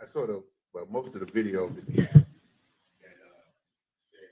I saw most of the video that he had that said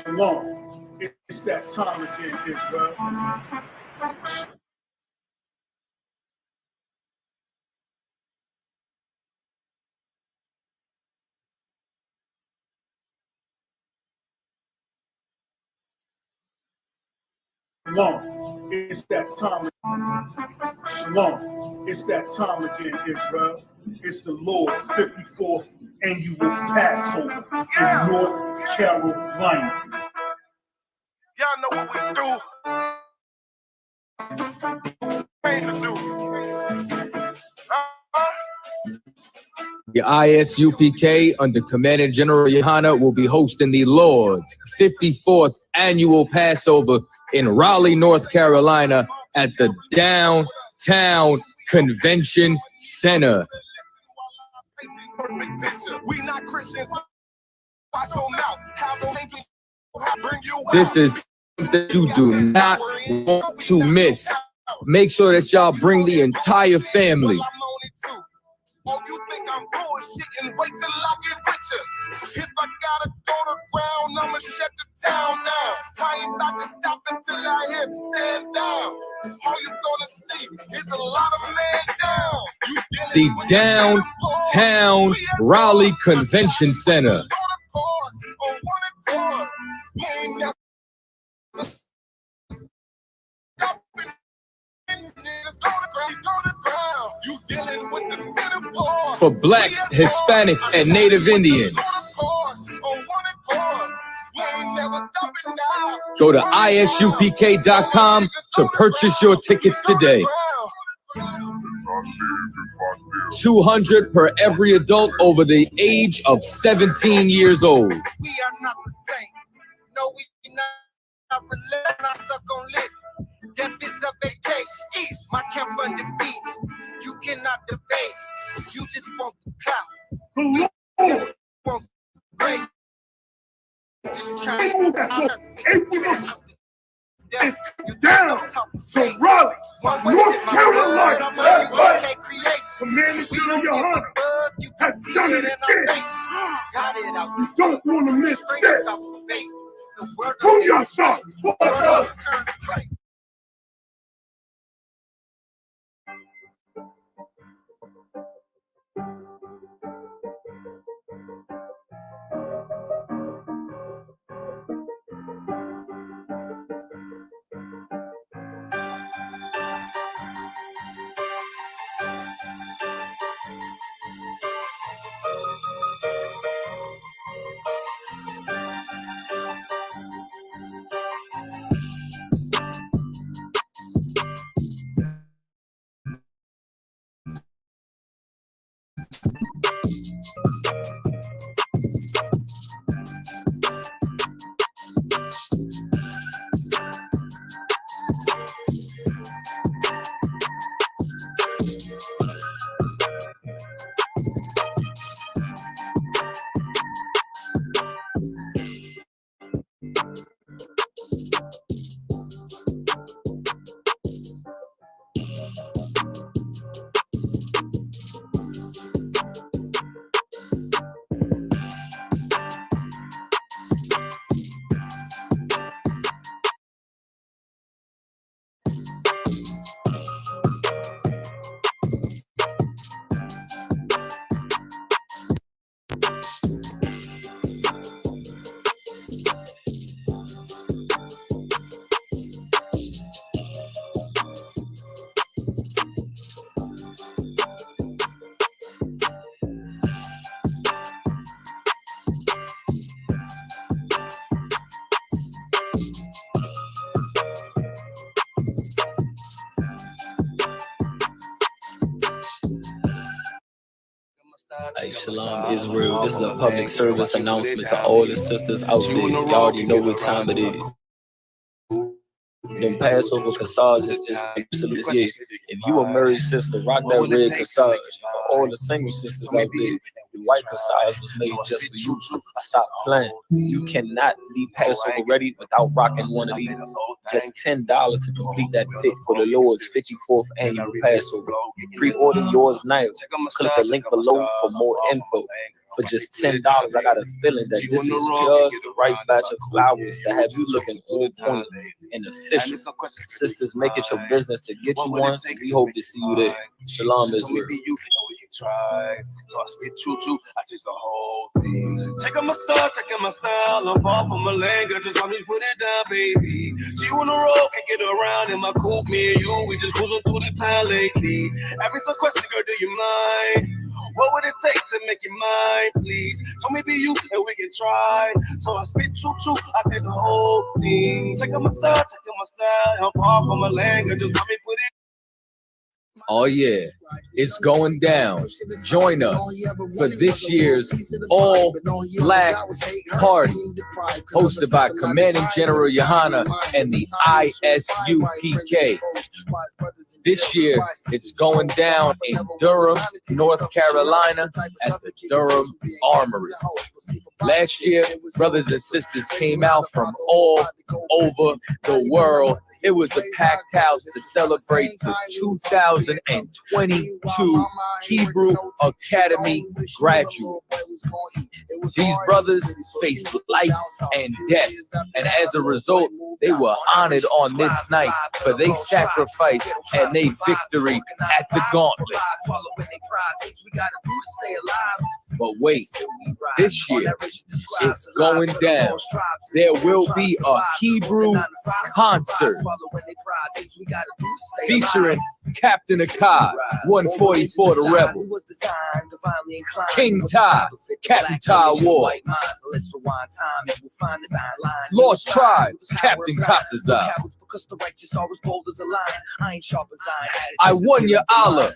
that Long. It's that time again, Israel. Shalom. It's that time. Shalom. It's that time again, Israel. It's the Lord's 54th annual Passover in North Carolina. Y'all know what we do. The I.S.U.P.K under Commander General YAHANNA will be hosting the Lord's 54th annual Passover in Raleigh, North Carolina at the Downtown Convention Center. This is something you do not want to miss. Make sure that y'all bring the entire family. Oh, you think I'm bullshitting? Wait till I get richer. If I gotta go to ground, I'ma shut the town down. I ain't about to stop until I hit sand down. All you gonna see is a lot of man down. The Downtown Raleigh Convention Center. For Blacks, Hispanic, and Native Indians. Go to ISUPK.com to purchase your tickets today. $200 per every adult over the age of 17 years old. We are not the same. No, we not related. Not stuck on lit. Death is a vacation. My camp undefeated. You cannot debate. You just want the clout. Just want great. Just trying to Down. So Raleigh, North Carolina. That's right. Commander General YAHANNA has done it again. You don't want to miss this. Who y'all saw? Shalom, Israel. This is a public service announcement to all the sisters out there. You already know what time it is. Them Passover corsages is absolutely it. If you a married sister, rock that red corsage. For all the single sisters out there, the white corsage was made just for you. Stop playing. You cannot be Passover ready without rocking one of these. Just $10 to complete that fit for the Lord's 54th annual Passover. Pre-order yours now. Click the link below for more info. For just $10, I got a feeling that this is just the right batch of flowers to have you looking on point and official. Sisters, make it your business to get you one. We hope to see you there. Shalom, Israel. Try. So I spit choo-choo, I taste the whole thing. Taking my style, I'm far from a language, just let me put it down, baby. She on the road, can't get around in my coupe, me and you, we just cruising through the town lately. Ask some question, girl, do you mind? What would it take to make you mine, please? So maybe you and we can try. So I spit choo-choo, I taste the whole thing. Taking my style, I'm far from a language, just let me put it. Oh yeah, it's going down. Join us for this year's All Black Party, hosted by Commanding General YAHANNA and the I.S.U.P.K. This year, it's going down in Durham, North Carolina at the Durham Armory. Last year, brothers and sisters came out from all over the world. It was a packed house to celebrate the 2022 Hebrew Academy graduate. These brothers faced life and death, and as a result, they were honored on this night for their sacrifice and their victory at the gauntlet. But wait, this year it's going down. There will be a Hebrew concert featuring Captain Akkad, 144 the Rebel, King Ty, Captain Ty Ward, Lost Tribe, Captain Katazai, I Won Your Allah,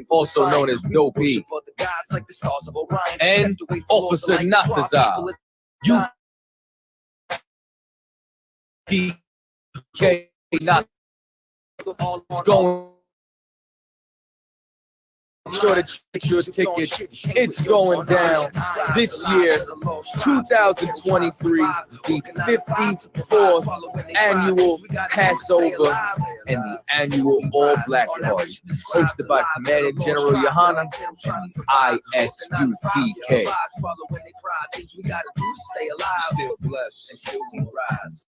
also known as Dopey, and Officer Natazai, U.P.K. not going. Sure to check your ticket. It's going down this year, 2023, the 54th annual Passover and the annual All Black Party, hosted by Commanding General YAHANNA and the I.S.U.P.K. Still blessed and still we rise.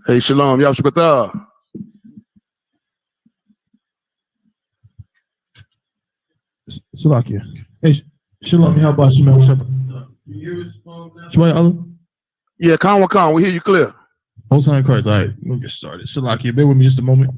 Hey, Shalom, I.S.U.P.K. Salakia. Hey, Shalom, how about you, man? Yeah, Khan, we hear you clear. Most High in Christ. All right, we'll get started. Salakia, bear with me just a moment.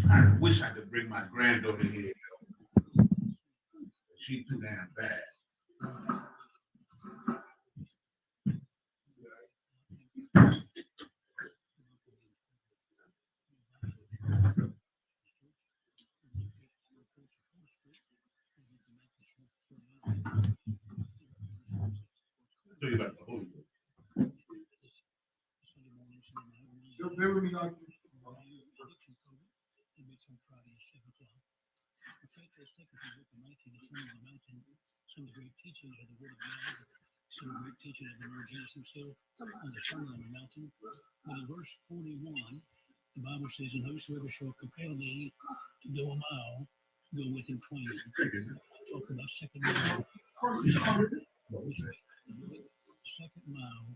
I wish I could bring my granddaughter here. She's too damn fast. Tell you about the Holy Ghost. You'll bear with me, Doctor. Some great teaching of the Word of God, some great teaching of the Lord Jesus Himself on the Sermon on the Mountain. But in verse 41, the Bible says, "And whosoever shall compel thee to go a mile, go with him twain." Talk about second mile. Second mile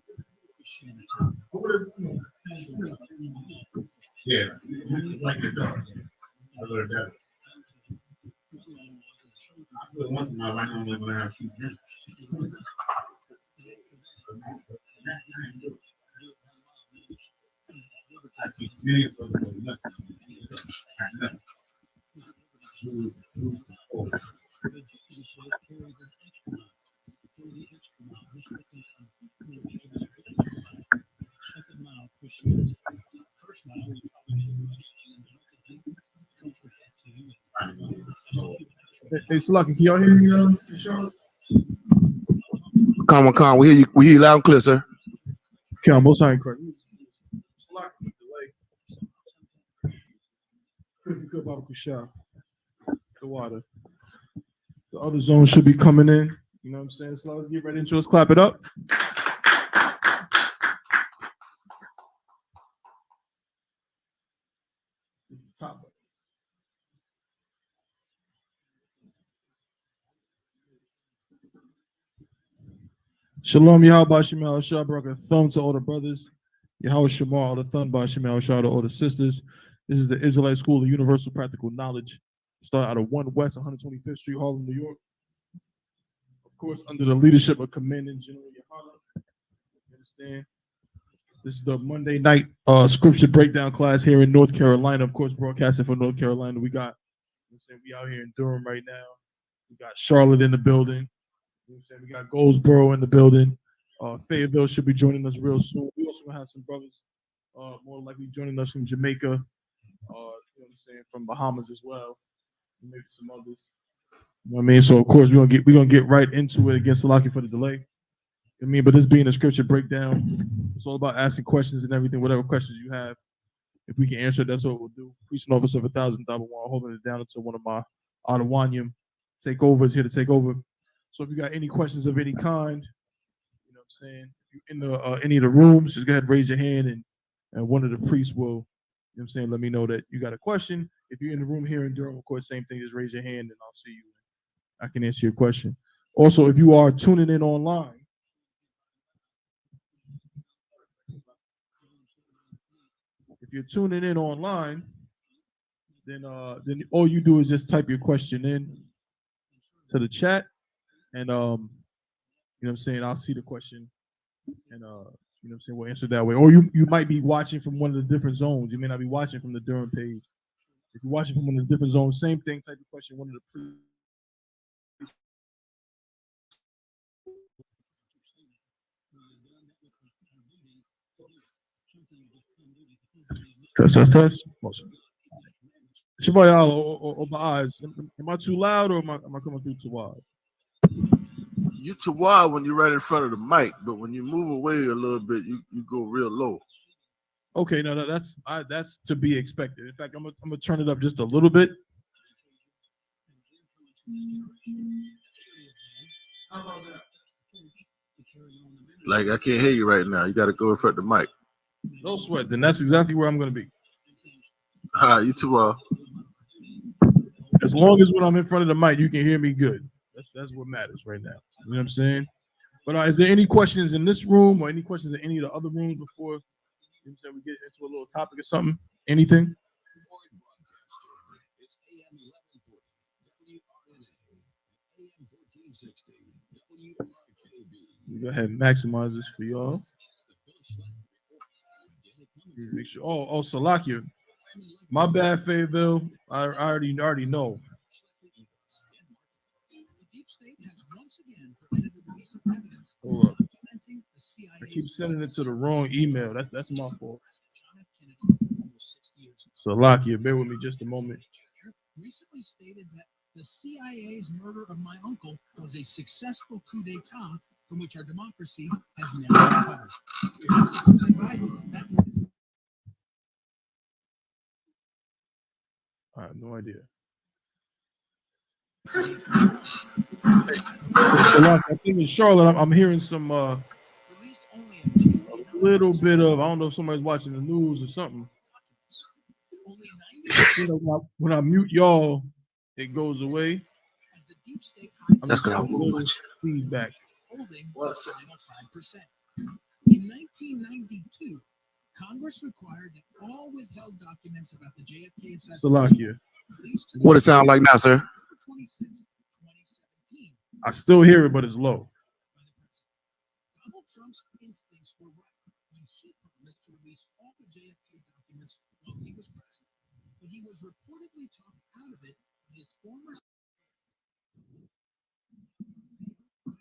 Christianity. Yeah, like your dog. I learned that. Once in my life, I'm going to have two years. Second mile Christianity. First mile, we probably Hey, Slucky, can y'all hear me? Come, we hear you loud and clear, sir. Okay, I'm most high in Christ. Slucky, the water. The other zone should be coming in. You know what I'm saying? So let's get right into it. Let's clap it up. Top. Shalom, Yahweh Shemel Shah, a thumb to all the brothers. Yahweh Shemar, the thumb by Shemel Shah to all the sisters. This is the Israelite School of Universal Practical Knowledge. Start out of 1 West 125th Street, Harlem, New York. Of course, under the leadership of Commanding General YAHANNA. You understand? This is the Monday night scripture breakdown class here in North Carolina. Of course, broadcasting from North Carolina. We got, we out here in Durham right now. We got Charlotte in the building. You know what I'm saying? We got Goldsboro in the building. Fayetteville should be joining us real soon. We also have some brothers more likely joining us from Jamaica. You know what I'm saying? From Bahamas as well. Maybe some others. You know what I mean? So of course we're gonna get right into it against Salaki for the delay. I mean, but this being a scripture breakdown, it's all about asking questions and everything, whatever questions you have. If we can answer it, that's what we'll do. Priest and officer of 1,000 holding it down until one of my Adawanyam takeovers here to take over. So if you got any questions of any kind, you know what I'm saying, if you're in the any of the rooms, just go ahead and raise your hand and one of the priests will, you know what I'm saying, let me know that you got a question. If you're in the room here in Durham, of course, same thing, just raise your hand and I'll see you. I can answer your question. Also, if you are tuning in online, then all you do is just type your question in to the chat, and you know what I'm saying, I'll see the question, and you know what I'm saying, we'll answer that way. Or you might be watching from one of the different zones. You may not be watching from the Durham page. If you're watching from one of the different zones, same thing, type of question, one of the test. Shabayal or my eyes. Am I too loud or am I coming through too wide? You too wide when you're right in front of the mic, but when you move away a little bit, you go real low. Okay, no, that's to be expected. In fact, I'm gonna turn it up just a little bit. Like I can't hear you right now. You got to go in front of the mic. No sweat. Then that's exactly where I'm gonna be. All right, you too wide. As long as when I'm in front of the mic, you can hear me good. That's what matters right now. You know what I'm saying? But is there any questions in this room or any questions in any of the other rooms before, you know what I'm saying, we get into a little topic or something? Anything? Go ahead and maximize this for y'all. Make sure. Oh, Salakia. My bad, Fayetteville. I already know. Hold up. I keep sending it to the wrong email. That's my fault. So Lakia, bear with me just a moment. Recently stated that the CIA's murder of my uncle was a successful coup d'etat from which our democracy has never recovered. I have no idea. I think in Charlotte, I'm hearing some a little bit of, I don't know if somebody's watching the news or something. You know, when I mute y'all, it goes away. That's because I'm moving. Feedback. What's 5%. In 1992, Congress required that all withheld documents about the JFK assassination. What it sound like now, sir? I still hear it, but it's low. Donald Trump's instincts were right when he promised to release all the JFK documents while he was president, but he was reportedly talked out of it when his former.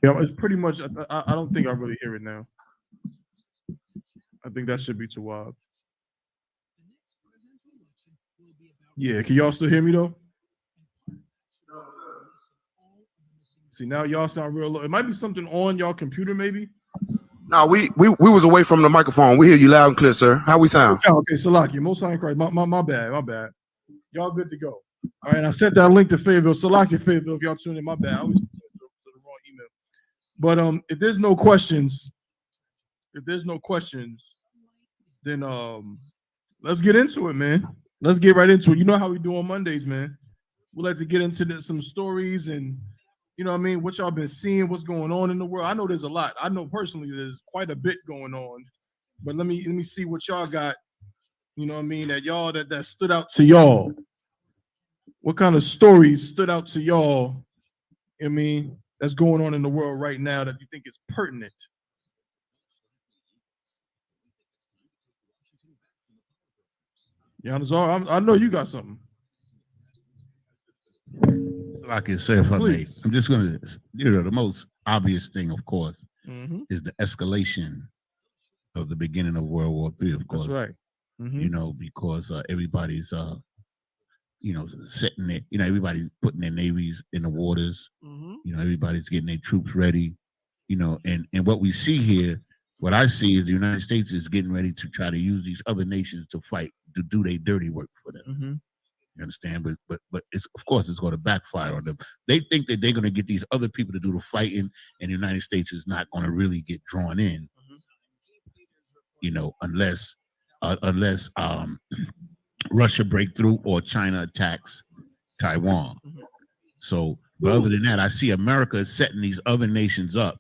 Yeah, it's pretty much. I don't think I really hear it now. I think that should be too wild. Yeah, can y'all still hear me though? See, now y'all sound real low. It might be something on y'all computer, maybe. No, we was away from the microphone. We hear you loud and clear, sir. How we sound? Okay, Salakia, most high in Christ. My bad. Y'all good to go. All right, I sent that link to Fayetteville. Salakia Fayetteville, if y'all tune in, my bad. I always send it to the wrong email. But if there's no questions, then let's get into it, man. Let's get right into it. You know how we do on Mondays, man. We like to get into some stories and, you know what I mean, what y'all been seeing, what's going on in the world. I know there's a lot. I know personally there's quite a bit going on. But let me see what y'all got, you know what I mean, that stood out to y'all. What kind of stories stood out to y'all, I mean, that's going on in the world right now that you think is pertinent? Yanazar, I know you got something. Like I said, if I may, I'm just going to, the most obvious thing, of course, is the escalation of the beginning of World War III, of course. That's right. Because everybody's, setting it, everybody's putting their navies in the waters, everybody's getting their troops ready, and what we see here, what I see is the United States is getting ready to try to use these other nations to fight, to do their dirty work for them. You understand? But it's, of course, it's going to backfire on them. They think that they're going to get these other people to do the fighting, and the United States is not going to really get drawn in, unless Russia break through or China attacks Taiwan. So, but other than that, I see America setting these other nations up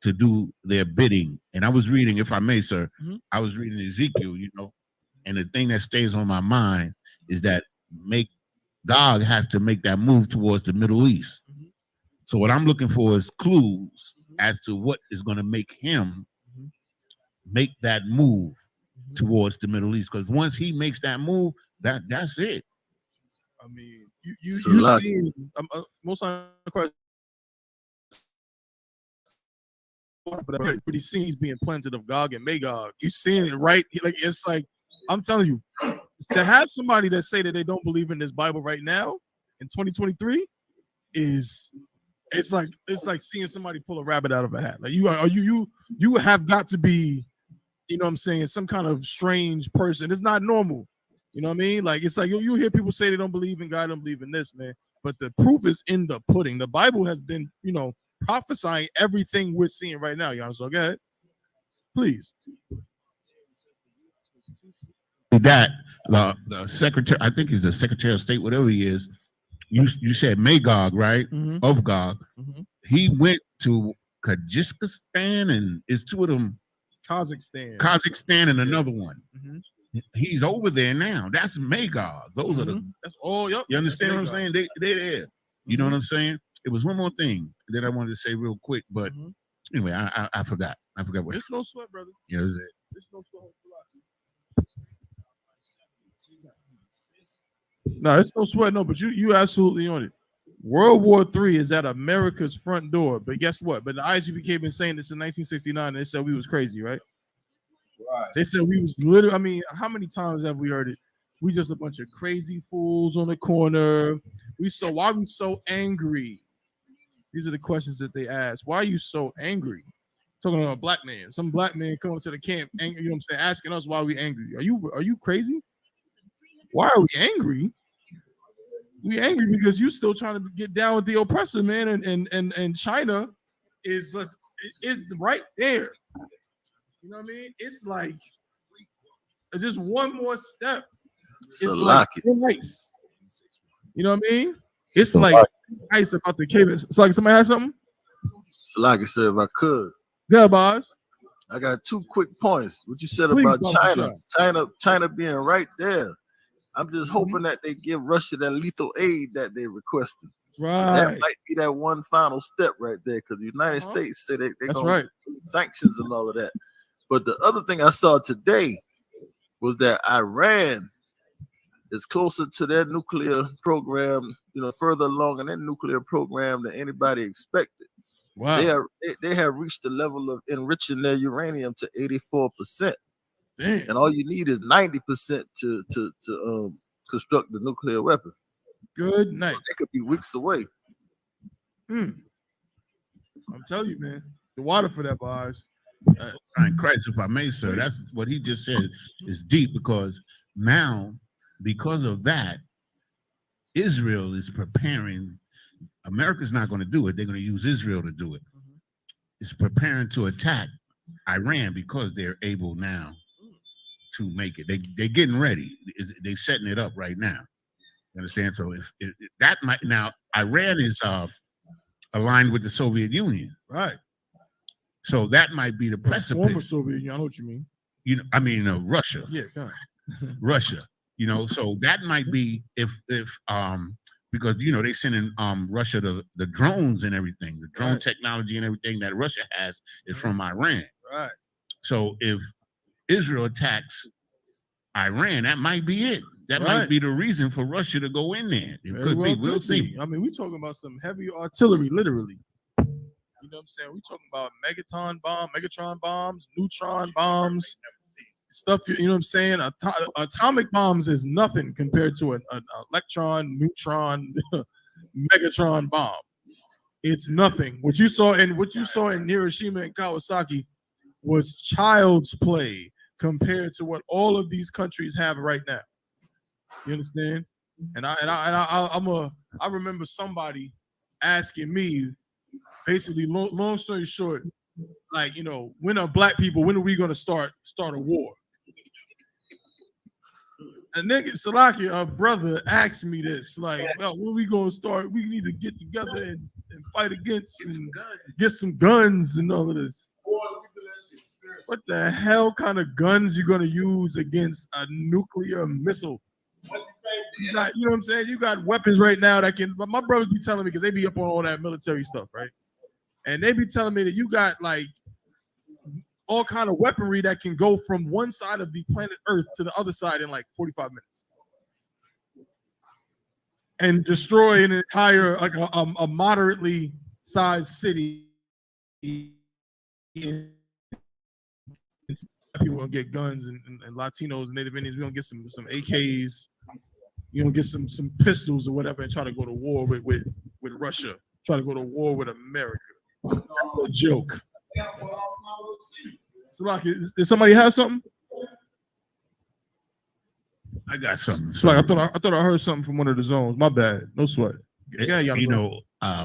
to do their bidding. And I was reading, if I may, sir, I was reading Ezekiel, and the thing that stays on my mind is that God has to make that move towards the Middle East. So what I'm looking for is clues as to what is going to make him make that move towards the Middle East. Because once he makes that move, that's it. I mean, you see, most of the questions, pretty scenes being planted of Gog and Magog. You seeing it, right? Like, it's like, I'm telling you, to have somebody that say that they don't believe in this Bible right now in 2023 it's like seeing somebody pull a rabbit out of a hat. Like you have got to be, you know what I'm saying, some kind of strange person. It's not normal. You know what I mean? Like, it's like you hear people say they don't believe in God, don't believe in this, man. But the proof is in the pudding. The Bible has been, prophesying everything we're seeing right now, y'all. So go ahead. Please. That the secretary, I think he's the Secretary of State, whatever he is. You said Magog, right? Of Gog. He went to Kyrgyzstan, and it's two of them. Kazakhstan and another one. He's over there now. That's Magog. Those are the. That's all. Yep. You understand what I'm saying? They're there. You know what I'm saying? It was one more thing that I wanted to say real quick, but anyway, I forgot. I forgot what. It's no sweat, brother. It's no sweat. No, it's no sweat. No, but you absolutely on it. World War III is at America's front door. But guess what? But the I.S.U.P.K been saying this in 1969. And they said we was crazy, right? Right. They said we was literally. I mean, how many times have we heard it? We just a bunch of crazy fools on the corner. Why are we so angry? These are the questions that they ask. Why are you so angry? Talking about a black man. Some black man coming to the camp, you know what I'm saying, asking us why we angry. Are you crazy? Why are we angry? We angry because you still trying to get down with the oppressor, man, and China is right there. You know what I mean? It's like just one more step. It's like nice. You know what I mean? It's like nice about the cave. It's like somebody has something. Salaki, sir, if I could. Yeah, boss. I got 2 quick points. What you said Please, about China being right there. I'm just hoping that they give Russia that lethal aid that they requested. Right. That might be that one final step right there, because the United States said they're going to sanctions and all of that. But the other thing I saw today was that Iran is closer to their nuclear program, further along in their nuclear program than anybody expected. Wow. They have reached the level of enriching their uranium to 84%. Damn. And all you need is 90% to construct the nuclear weapon. Good night. It could be weeks away. I'm telling you, man, the water for that, boys. Christ, if I may, sir, that's what he just said is deep, because now, because of that, Israel is preparing. America's not going to do it. They're going to use Israel to do it. It's preparing to attack Iran because they're able now to make it. They're getting ready. They're setting it up right now. You understand? So if that might, now Iran is aligned with the Soviet Union, right? So that might be the precipice. Former Soviet Union, I know what you mean. I mean Russia. Yeah, Russia. So that might be if because they sending Russia the drones and everything, the drone technology and everything that Russia has is from Iran. Right. So if Israel attacks Iran, that might be it. That might be the reason for Russia to go in there. It could be. We'll see. I mean, we're talking about some heavy artillery, literally. You know what I'm saying? We're talking about megatron bombs, neutron bombs, stuff. You know what I'm saying? Atomic bombs is nothing compared to an electron, neutron, megatron bomb. It's nothing. What you saw in Hiroshima and Kawasaki was child's play compared to what all of these countries have right now. You understand? And I remember somebody asking me, basically, long story short, like, when are black people? When are we gonna start a war? A nigga, Salaki, a brother, asked me this, like, well, when are we gonna start? We need to get together and fight against and get some guns and all of this. What the hell kind of guns you gonna use against a nuclear missile? You know what I'm saying? You got weapons right now that can. But my brothers be telling me, because they be up on all that military stuff, right? And they be telling me that you got like all kind of weaponry that can go from one side of the planet Earth to the other side in like 45 minutes and destroy an entire, like a moderately sized city. People gonna get guns and Latinos and Native Indians. We gonna get some AKs. You know, get some pistols or whatever, and try to go to war with Russia. Try to go to war with America. That's a joke. So, like, did somebody have something? I got something. So, like, I thought I heard something from one of the zones. My bad. No sweat. Yeah,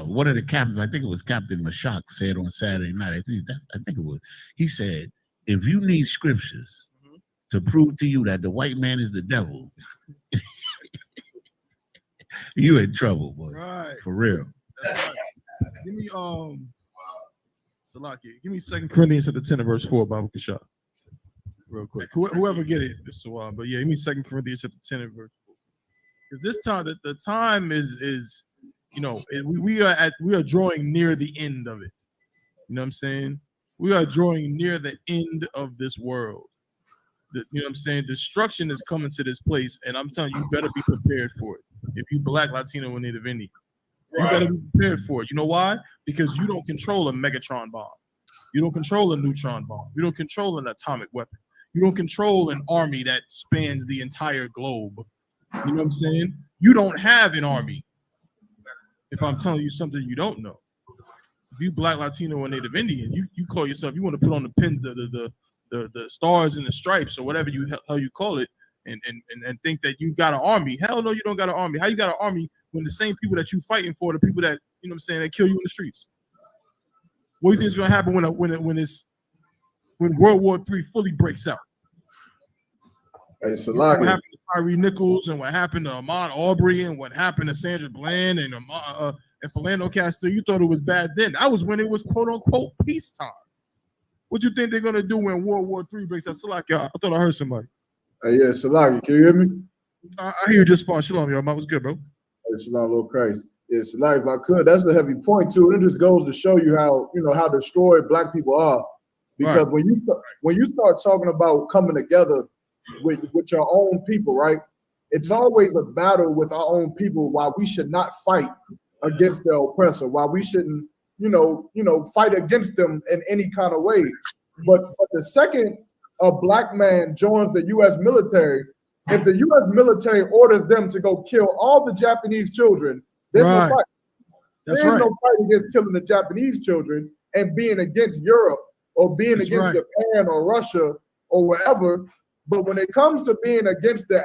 one of the captains, I think it was Captain Mashak, said on Saturday night. I think it was. He said, if you need scriptures to prove to you that the white man is the devil, you in trouble, boy. Right. For real. That's right. Give me Salaki. Give me 2 Corinthians chapter 10 and verse 4, Bible Kashah. Real quick. Whoever get it, it's a while. But yeah, give me 2 Corinthians chapter 10 and verse 4. Because this time, the time is we are drawing near the end of it. You know what I'm saying? We are drawing near the end of this world. You know what I'm saying? Destruction is coming to this place, and I'm telling you, you better be prepared for it. If you Black, Latino, or Native Indian, You better be prepared for it. You know why? Because you don't control a Megatron bomb. You don't control a neutron bomb. You don't control an atomic weapon. You don't control an army that spans the entire globe. You know what I'm saying? You don't have an army. If I'm telling you something you don't know. If you Black, Latino, or Native Indian, you call yourself, you want to put on the pins, the stars and the stripes or whatever hell you call it, and think that you got an army. Hell no, you don't got an army. How you got an army when the same people that you fighting for, the people that, you know what I'm saying, that kill you in the streets? What do you think is gonna happen when World War III fully breaks out? Hey, it's a lot. What happened to Tyree Nichols and what happened to Ahmaud Arbery and what happened to Sandra Bland and Philando Castile? You thought it was bad then. That was when it was quote unquote peacetime. What do you think they're gonna do when World War III breaks out? Salaki, I thought I heard somebody. Yeah, Salaki, can you hear me? I hear you just fine. Shalom, y'all. What's good, bro? It's a little crazy. It's like, if I could, that's a heavy point too. It just goes to show you how, you know, how destroyed Black people are. Because when you start talking about coming together with your own people, right? It's always a battle with our own people. Why we should not fight against the oppressor. Why we shouldn't, you know, fight against them in any kind of way. But the second a Black man joins the U.S. military, if the U.S. military orders them to go kill all the Japanese children, there's no fight. There's no fight against killing the Japanese children and being against Europe or being against Japan or Russia or wherever. But when it comes to being against the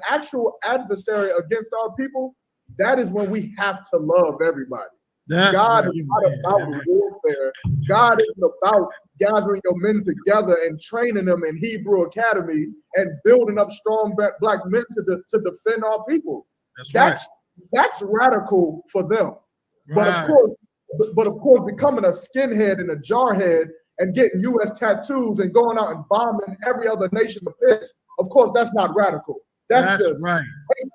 actual adversary against our people, that is when we have to love everybody. God is not about warfare. God isn't about gathering your men together and training them in Hebrew Academy and building up strong Black men to defend our people. That's radical for them. But of course, becoming a skinhead and a jarhead and getting U.S. tattoos and going out and bombing every other nation of piss, of course, that's not radical. That's just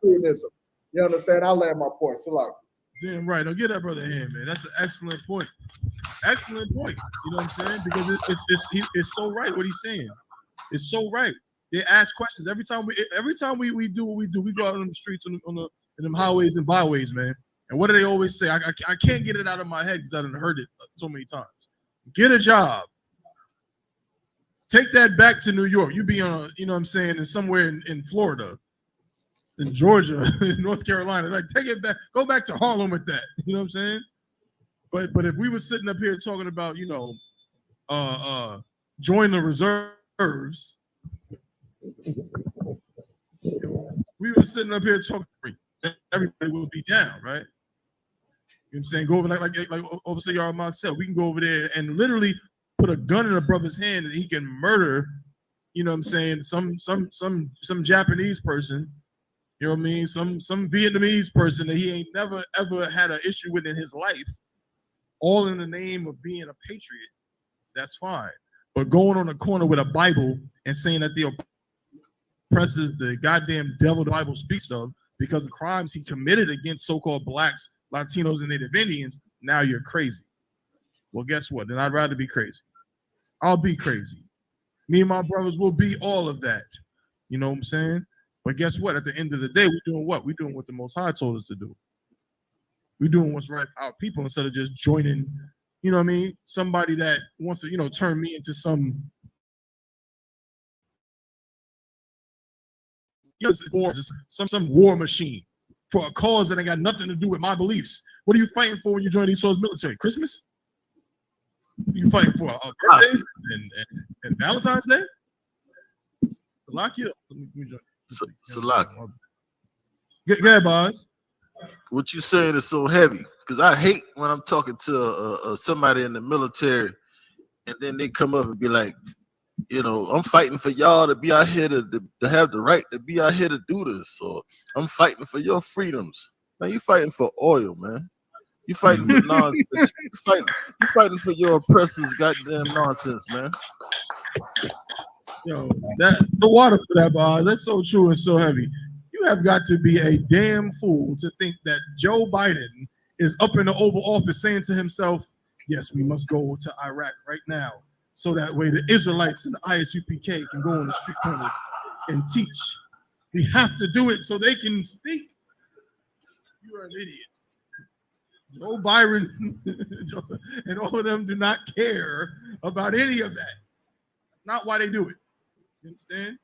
patriotism. You understand? I'll land my point. Salam. Damn right. Don't get that brother hand, man. That's an excellent point. Excellent point. You know what I'm saying? Because it's so right what he's saying. It's so right. They ask questions every time we do what we do. We go out on the streets in them highways and byways, man. And what do they always say? I can't get it out of my head because I done heard it so many times. Get a job. Take that back to New York. You be on, you know what I'm saying, in somewhere in Florida, in Georgia, in North Carolina. Like, take it back. Go back to Harlem with that. You know what I'm saying? But if we were sitting up here talking about, you know, join the reserves, we were sitting up here talking, everybody would be down, right? You know what I'm saying? Go over like Overseer Yarmark said, we can go over there and literally put a gun in a brother's hand and he can murder, you know what I'm saying, some Japanese person, you know what I mean, some Vietnamese person that he ain't never ever had an issue with in his life, all in the name of being a patriot. That's fine. But going on the corner with a Bible and saying that the oppressors, the goddamn devil the Bible speaks of, because of crimes he committed against so-called Blacks, Latinos, and Native Indians, now you're crazy. Well, guess what? Then I'd rather be crazy. I'll be crazy. Me and my brothers will be all of that. You know what I'm saying? But guess what? At the end of the day, we're doing what? We're doing what the Most High told us to do. We're doing what's right for our people instead of just joining, you know what I mean, somebody that wants to, you know, turn me into some, you know, some war machine for a cause that ain't got nothing to do with my beliefs. What are you fighting for when you join these souls military? Christmas? You fighting for birthdays and Valentine's Day? Salakia. Salakia. Go ahead, boss. What you saying is so heavy because I hate when I'm talking to somebody in the military and then they come up and be like, you know, I'm fighting for y'all to be out here to have the right to be out here to do this, or I'm fighting for your freedoms. Man, you fighting for oil, man. You fighting for nonsense. You fighting for your oppressors' goddamn nonsense, man. Yo, that the water for that, boss. That's so true and so heavy. You have got to be a damn fool to think that Joe Biden is up in the Oval Office saying to himself, yes, we must go to Iraq right now, so that way the Israelites and the I.S.U.P.K can go on the street corners and teach. We have to do it so they can speak. You are an idiot. Joe Byron and all of them do not care about any of that. That's not why they do it. You understand?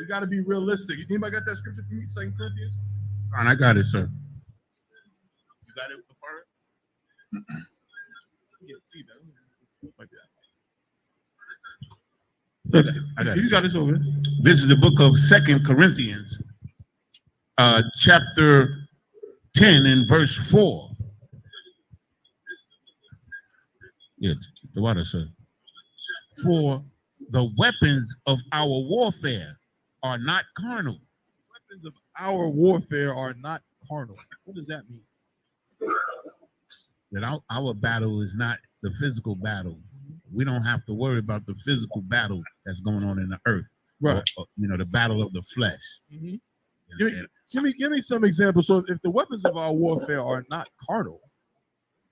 We got to be realistic. Anybody got that scripture for me? 2 Corinthians? I got it, sir. You got it, Apart? I got it. You got this over. This is the book of 2 Corinthians, chapter 10 and verse 4. Yeah, the water, sir. For the weapons of our warfare are not carnal. Weapons of our warfare are not carnal. What does that mean? That our battle is not the physical battle. We don't have to worry about the physical battle that's going on in the earth. Right. Or, the battle of the flesh. Mm-hmm. Give me some examples. So if the weapons of our warfare are not carnal,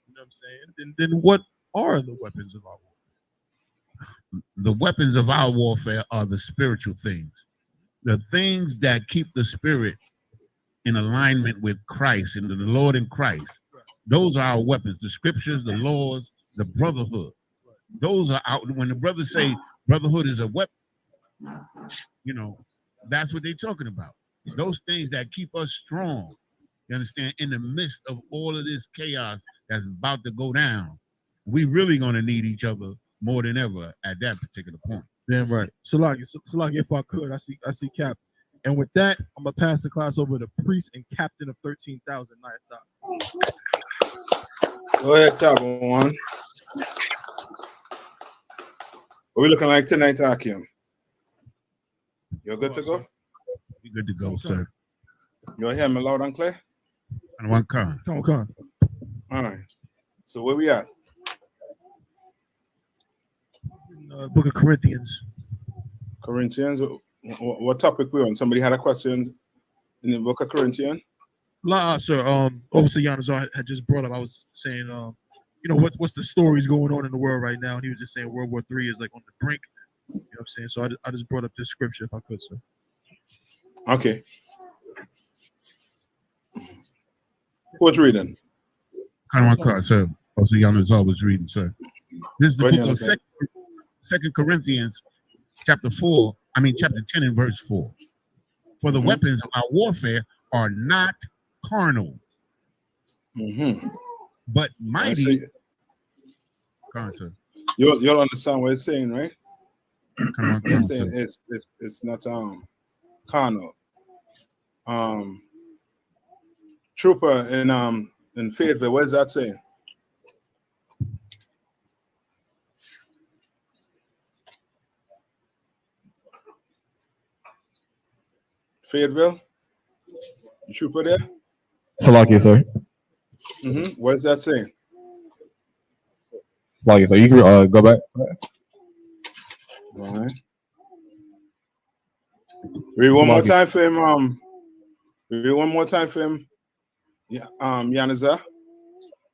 you know what I'm saying? Then what are the weapons of our warfare? The weapons of our warfare are the spiritual things. The things that keep the spirit in alignment with Christ and the Lord in Christ. Those are our weapons. The scriptures, the laws, the brotherhood. Those are out. When the brothers say brotherhood is a weapon, that's what they're talking about. Those things that keep us strong. You understand? In the midst of all of this chaos that's about to go down, we really going to need each other more than ever at that particular point. Damn right. Salaki, if I could, I see Cap. And with that, I'm gonna pass the class over to priest and captain of 13,000. Go ahead, top one. What we looking like tonight, Akim? You're good to go? You're good to go, sir. You hear me loud and clear? And one con. Come on. All right. So where we at? Book of Corinthians. Corinthians. What topic we on? Somebody had a question in the book of Corinthians? Sir. Obviously, Yanazar had just brought up. I was saying, what's the stories going on in the world right now? And he was just saying World War III is like on the brink. You know what I'm saying? So I just brought up this scripture if I could, sir. Okay. Who's reading? Sir. Also, Yanazar was reading, sir. This is the book of 2 Corinthians, chapter 10 and verse 4. For the weapons of our warfare are not carnal, but mighty. Come on, sir. You'll understand what it's saying, right? Come on, it's saying it's not carnal. Trooper in Fayetteville, what is that saying? Fayetteville? You trooper there? Salaki, sir. What is that saying? Salaki, so you can go back. All right. Read one more time for him. Read one more time for him. Yeah, Yaniza.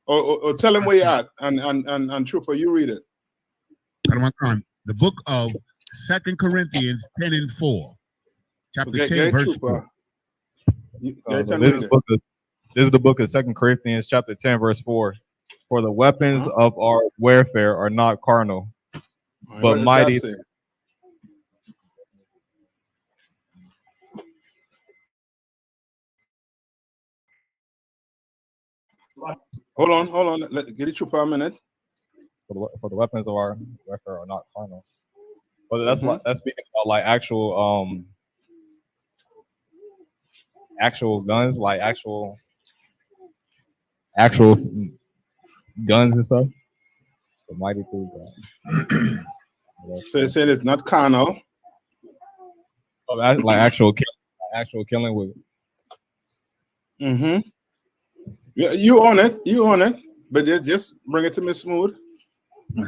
Or tell him where you're at, and Trooper, you read it. The book of 2 Corinthians 10 and 4. Chapter 10, verse 4. This is the book of 2 Corinthians, chapter 10, verse 4. For the weapons of our warfare are not carnal, but mighty. Hold on. Get it for a minute. For the weapons of our warfare are not carnal. But that's speaking about like actual guns, like actual guns and stuff. The mighty through God. So you said it's not carnal. Oh, that's like actual killing with. Yeah, you own it, but just bring it to me smooth.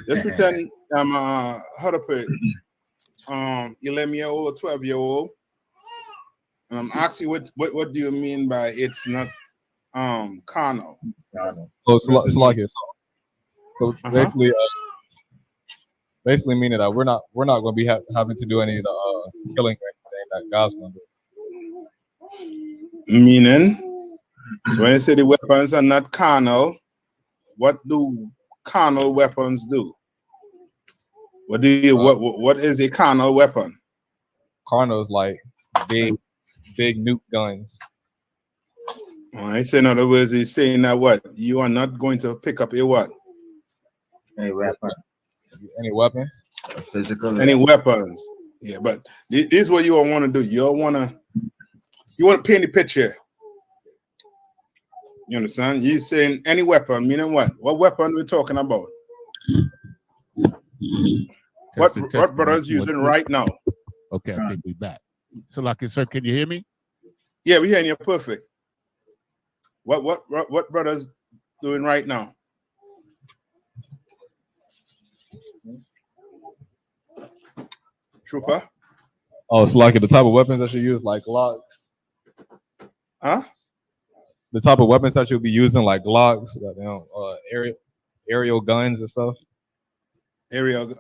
Just pretend I'm how to put it, 11-year-old or 12-year-old. And I'm asking what do you mean by it's not carnal? So basically meaning that we're not going to be having to do any of the killing or anything that God's going to do. Meaning, when you say the weapons are not carnal, what do carnal weapons do? What do you what is a carnal weapon? Carnal is like big nuke guns. All right. So in other words, he's saying that what you are not going to pick up a what? A weapon. Any weapons? Physical. Any weapons? Yeah, but this is what you all want to do. You want to paint the picture. You understand? You saying any weapon, meaning what? What weapon we talking about? What brothers using right now? Okay, I think we back. So, like, sir, can you hear me? Yeah, we hearing you perfect. What brothers doing right now? Trooper? Oh, it's like the type of weapons that you use, like Glocks. Huh? The type of weapons that you'll be using, like Glocks, aerial guns and stuff. Aerial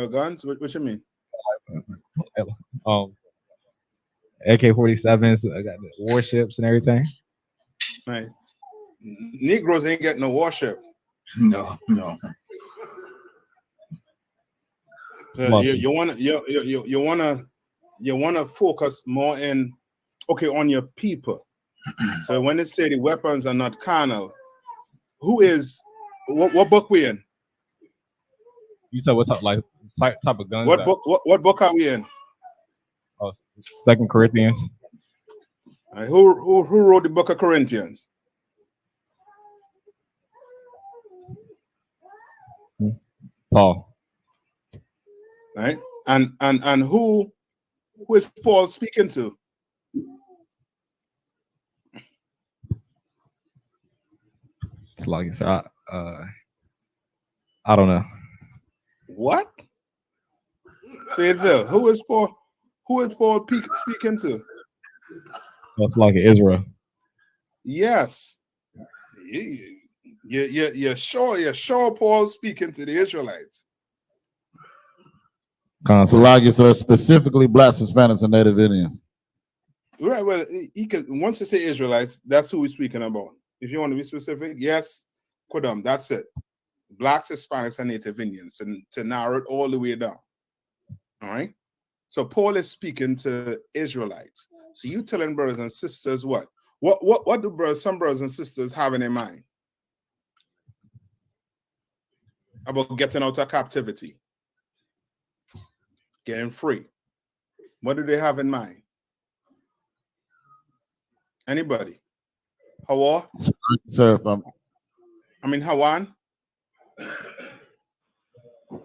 guns? What you mean? AK-47s. I got the warships and everything. Right. Negroes ain't getting no warship. No. You wanna focus more on your people. So when they say the weapons are not carnal, what book we in? You said what's up, like type of guns? What book are we in? Oh, 2 Corinthians. Right, who wrote the book of Corinthians? Paul. Right, and who is Paul speaking to? It's like I don't know. What? Fayetteville. Who is Paul speaking to? That's like Israel. Yes. You're sure Paul's speaking to the Israelites. So specifically blacks, Hispanics, and Native Indians. Right. Well, he could, once you say Israelites, that's who we're speaking about. If you want to be specific, yes, Kodam, that's it. Blacks, Hispanics, and Native Indians, to narrow it all the way down. All right. So Paul is speaking to Israelites. So you telling brothers and sisters what? What do some brothers and sisters have in their mind about getting out of captivity, getting free? What do they have in mind? Anybody? Hawa? Sir, Hawan?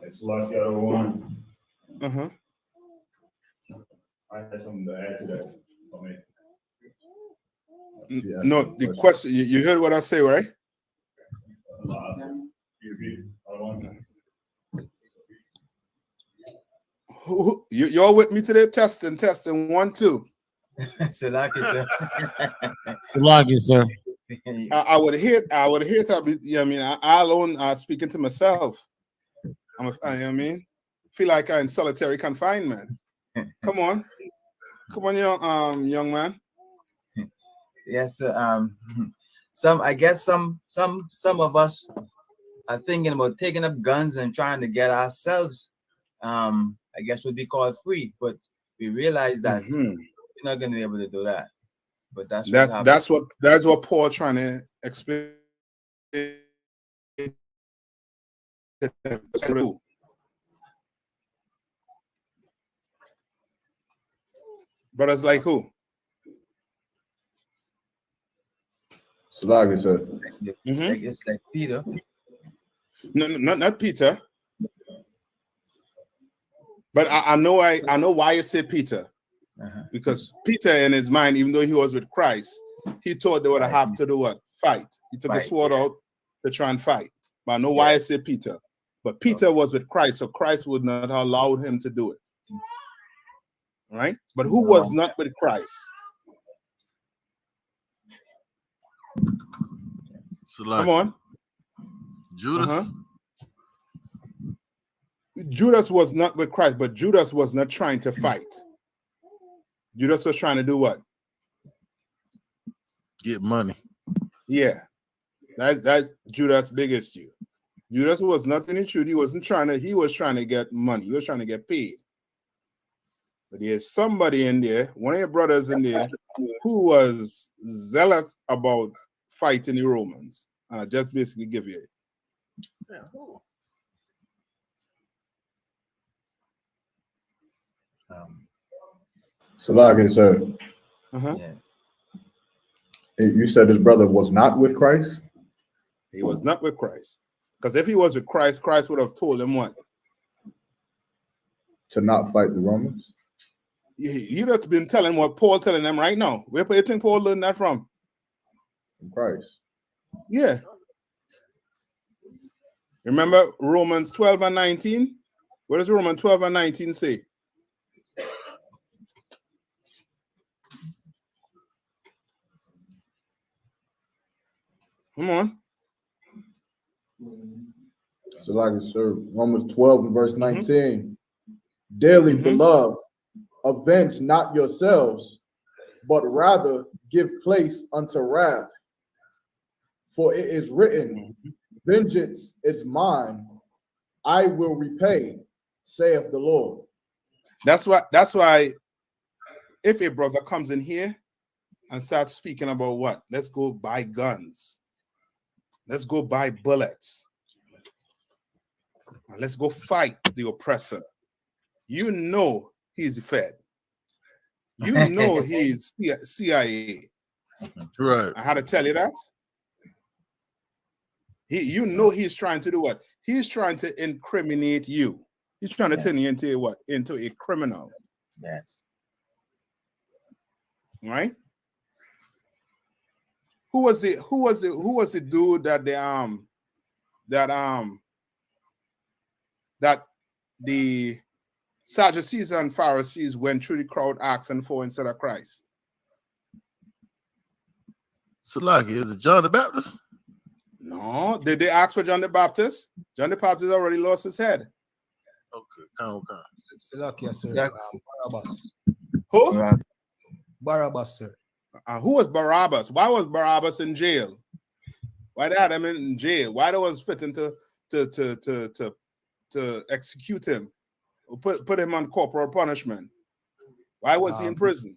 It's last year one. Uh-huh. I had something to add to that for me. No, the question, you heard what I say, right? You all with me today? Testing 1, 2. Salaki, sir. Salaki, sir. I would hear that. I alone speaking to myself. Feel like I'm in solitary confinement. Come on, young man. Yes, some of us are thinking about taking up guns and trying to get ourselves, I guess, would be called free, but we realize that we're not going to be able to do that. But that's what Paul trying to explain. Brothers like who? Salagi, sir. It's like Peter. No, not Peter. But I know why you say Peter. Because Peter, in his mind, even though he was with Christ, he thought they would have to do what? Fight. He took a sword out to try and fight. But I know why I say Peter. But Peter was with Christ, so Christ would not allow him to do it. Right? But who was not with Christ? Come on. Judas. Judas was not with Christ, but Judas was not trying to fight. Judas was trying to do what? Get money. Yeah. That's Judas' biggest Jew. Judas was not in the truth. He was trying to get money. He was trying to get paid. But there's somebody in there, one of your brothers in there, who was zealous about fighting the Romans. And I just basically give you it. Salaki, sir. Yeah. You said his brother was not with Christ? He was not with Christ. Because if he was with Christ, Christ would have told him what? To not fight the Romans? You'd have been telling what Paul telling them right now. Where do you think Paul learned that from? From Christ. Yeah. Remember Romans 12 and 19? What does Romans 12 and 19 say? Come on. So like sir, Romans 12 and verse 19. Dearly beloved, avenge not yourselves, but rather give place unto wrath. For it is written, vengeance is mine, I will repay, saith the Lord. That's why if a brother comes in here and starts speaking about what? Let's go buy guns. Let's go buy bullets. And let's go fight the oppressor. You know he's Fed. You know he's CIA. Right. I had to tell you that. You know he's trying to do what? He's trying to incriminate you. He's trying to turn you into what? Into a criminal. Yes. Right? Who was the dude that the Sadducees and Pharisees went through the crowd asking for instead of Christ? Salaki, is it John the Baptist? No, did they ask for John the Baptist? John the Baptist already lost his head. Okay. Salaki, sir. Barabbas. Who? Barabbas, sir. Who was Barabbas? Why was Barabbas in jail? Why they had him in jail? Why they was fitting to execute him? Or put him on corporal punishment? Why was he in prison?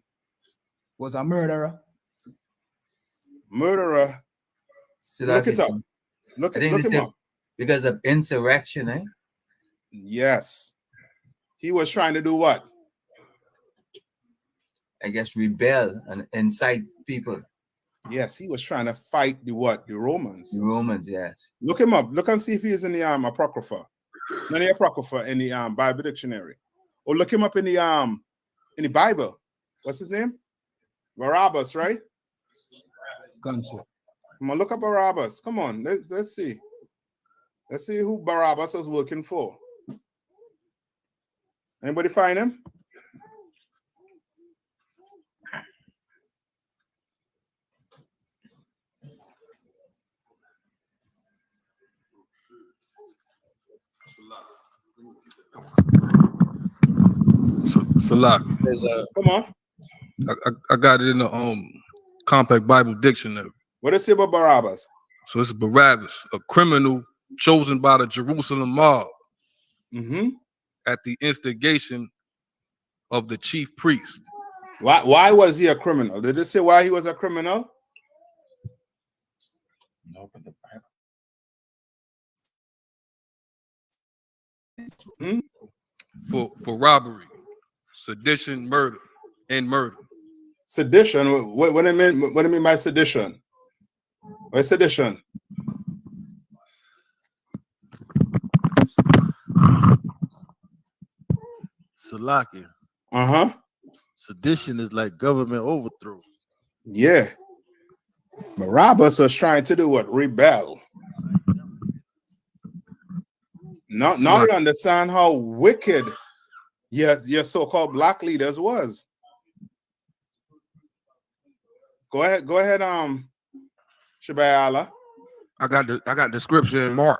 Was a murderer. Murderer. Look it up. Look him up. Because of insurrection, eh? Yes. He was trying to do what? I guess rebel and incite people. Yes, he was trying to fight the what? The Romans. The Romans, yes. Look him up. Look and see if he's in the Apocrypha. Not the Apocrypha, in the Bible dictionary. Or look him up in the Bible. What's his name? Barabbas, right? Come on, look up Barabbas. Come on, let's see. Let's see who Barabbas was working for. Anybody find him? Salak. Come on. I got it in the Compact Bible Dictionary. What does it say about Barabbas? So it's Barabbas, a criminal chosen by the Jerusalem mob at the instigation of the chief priest. Why was he a criminal? Did it say why he was a criminal? No, but the Bible. For robbery, sedition, murder, and murder. Sedition? What do you mean by sedition? What's sedition? Salakia. Sedition is like government overthrow. Yeah. Barabbas was trying to do what? Rebel. Now you understand how wicked your so-called black leaders was. Go ahead, Shabayala. I got the scripture in Mark.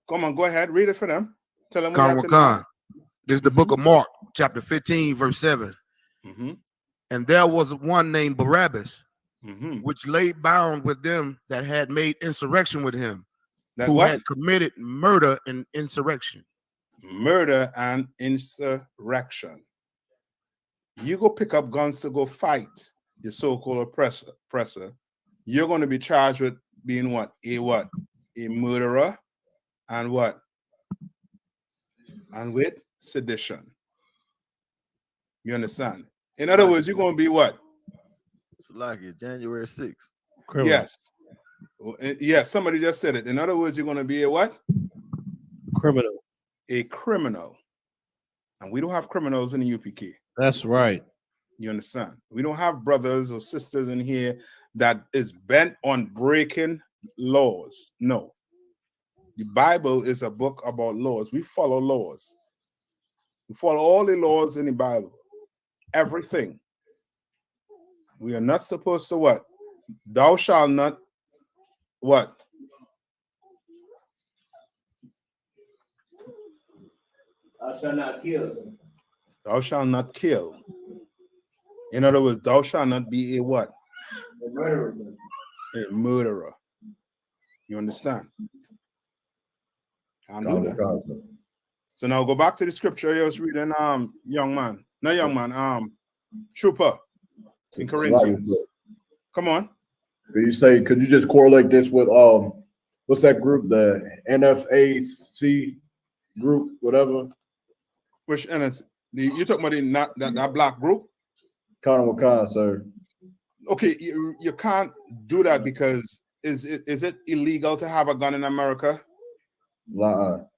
Come on, go ahead, read it for them. Tell them Khan. This is the book of Mark, chapter 15, verse 7. And there was one named Barabbas, which laid bound with them that had made insurrection with him, That who what? had committed murder and insurrection. Murder and insurrection. You go pick up guns to go fight your so-called oppressor. You're going to be charged with being what? A what? A murderer and what? And with sedition. You understand? In other words, you're going to be what? It's like it, January 6th. Yes. Yes, somebody just said it. In other words, you're going to be a what? Criminal. A criminal. And we don't have criminals in the UPK. That's right. You understand? We don't have brothers or sisters in here that is bent on breaking laws. No. The Bible is a book about laws. We follow laws. We follow all the laws in the Bible. Everything. We are not supposed to what? Thou shalt not what? Thou shalt not kill. Thou shalt not kill. In other words, thou shalt not be a what? A murderer. A murderer. You understand? Can't do that. So now go back to the scripture you was reading, young man. Not young man, trooper in Corinthians. Come on. Could you just correlate this with what's that group? The NFAC group, whatever. Which NFAC? You talking about that black group? Con, sir. Okay, you can't do that because is it illegal to have a gun in America? No,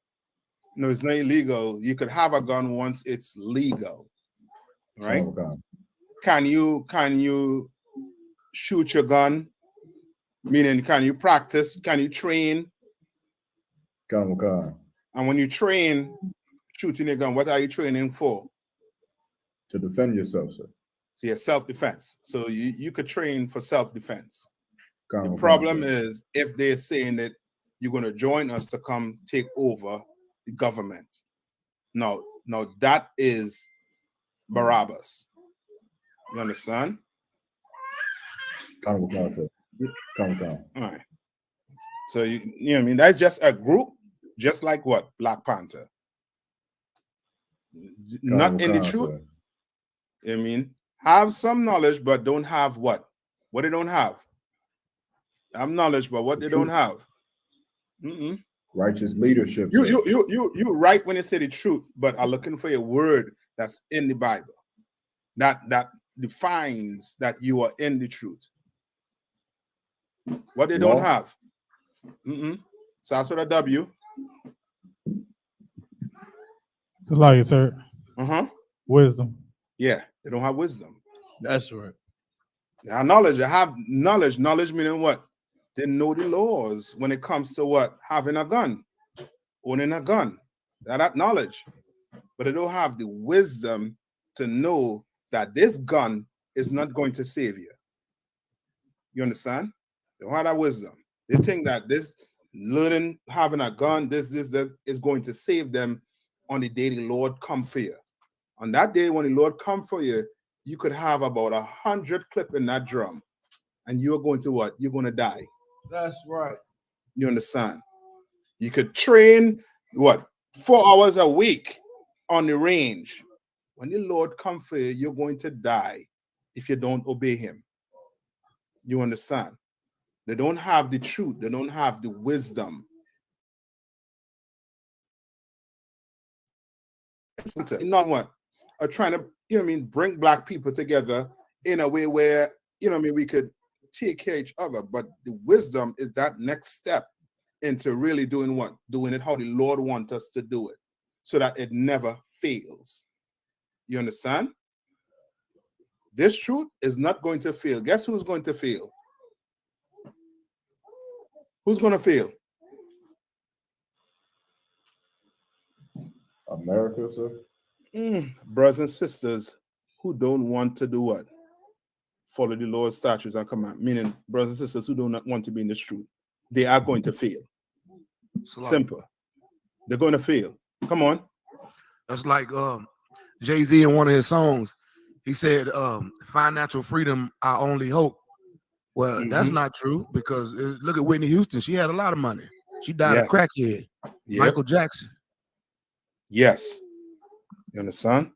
it's not illegal. You could have a gun once it's legal, right? Can you shoot your gun? Meaning, can you practice? Can you train? Con. And when you train shooting a gun, what are you training for? To defend yourself, sir. So yeah, self-defense. So you could train for self-defense. The problem is if they're saying that you're going to join us to come take over the government. No, that is Barabbas. You understand? Con. All right. So you know what I mean? That's just a group, just like what? Black Panther. Not in the truth. I mean, have some knowledge, but don't have what? What they don't have. Have knowledge, but what they don't have. Righteous leadership. You right when you say the truth, but are looking for a word that's in the Bible that defines that you are in the truth. What they don't have. Starts with a W. It's a lie, sir. Wisdom. Yeah, they don't have wisdom. That's right. They have knowledge. They have knowledge. Knowledge meaning what? They know the laws when it comes to what? Having a gun, owning a gun. They have that knowledge. But they don't have the wisdom to know that this gun is not going to save you. You understand? They don't have that wisdom. They think that this learning, having a gun, this that is going to save them on the day the Lord come for you. On that day when the Lord come for you, you could have about 100 clip in that drum. And you're going to what? You're going to die. That's right. You understand? You could train, what, 4 hours a week on the range. When the Lord come for you, you're going to die if you don't obey him. You understand? They don't have the truth. They don't have the wisdom. Not what? Are trying to, bring black people together in a way where, we could take care of each other. But the wisdom is that next step into really doing what? Doing it how the Lord wants us to do it so that it never fails. You understand? This truth is not going to fail. Guess who's going to fail? Who's going to fail? America, sir. Brothers and sisters who don't want to do what? Follow the Lord's statutes and command. Meaning brothers and sisters who do not want to be in this truth. They are going to fail. Simple. They're going to fail. Come on. That's like Jay-Z in one of his songs. He said, financial freedom, our only hope. Well, that's not true because look at Whitney Houston. She had a lot of money. She died a crackhead. Michael Jackson. Yes. You understand?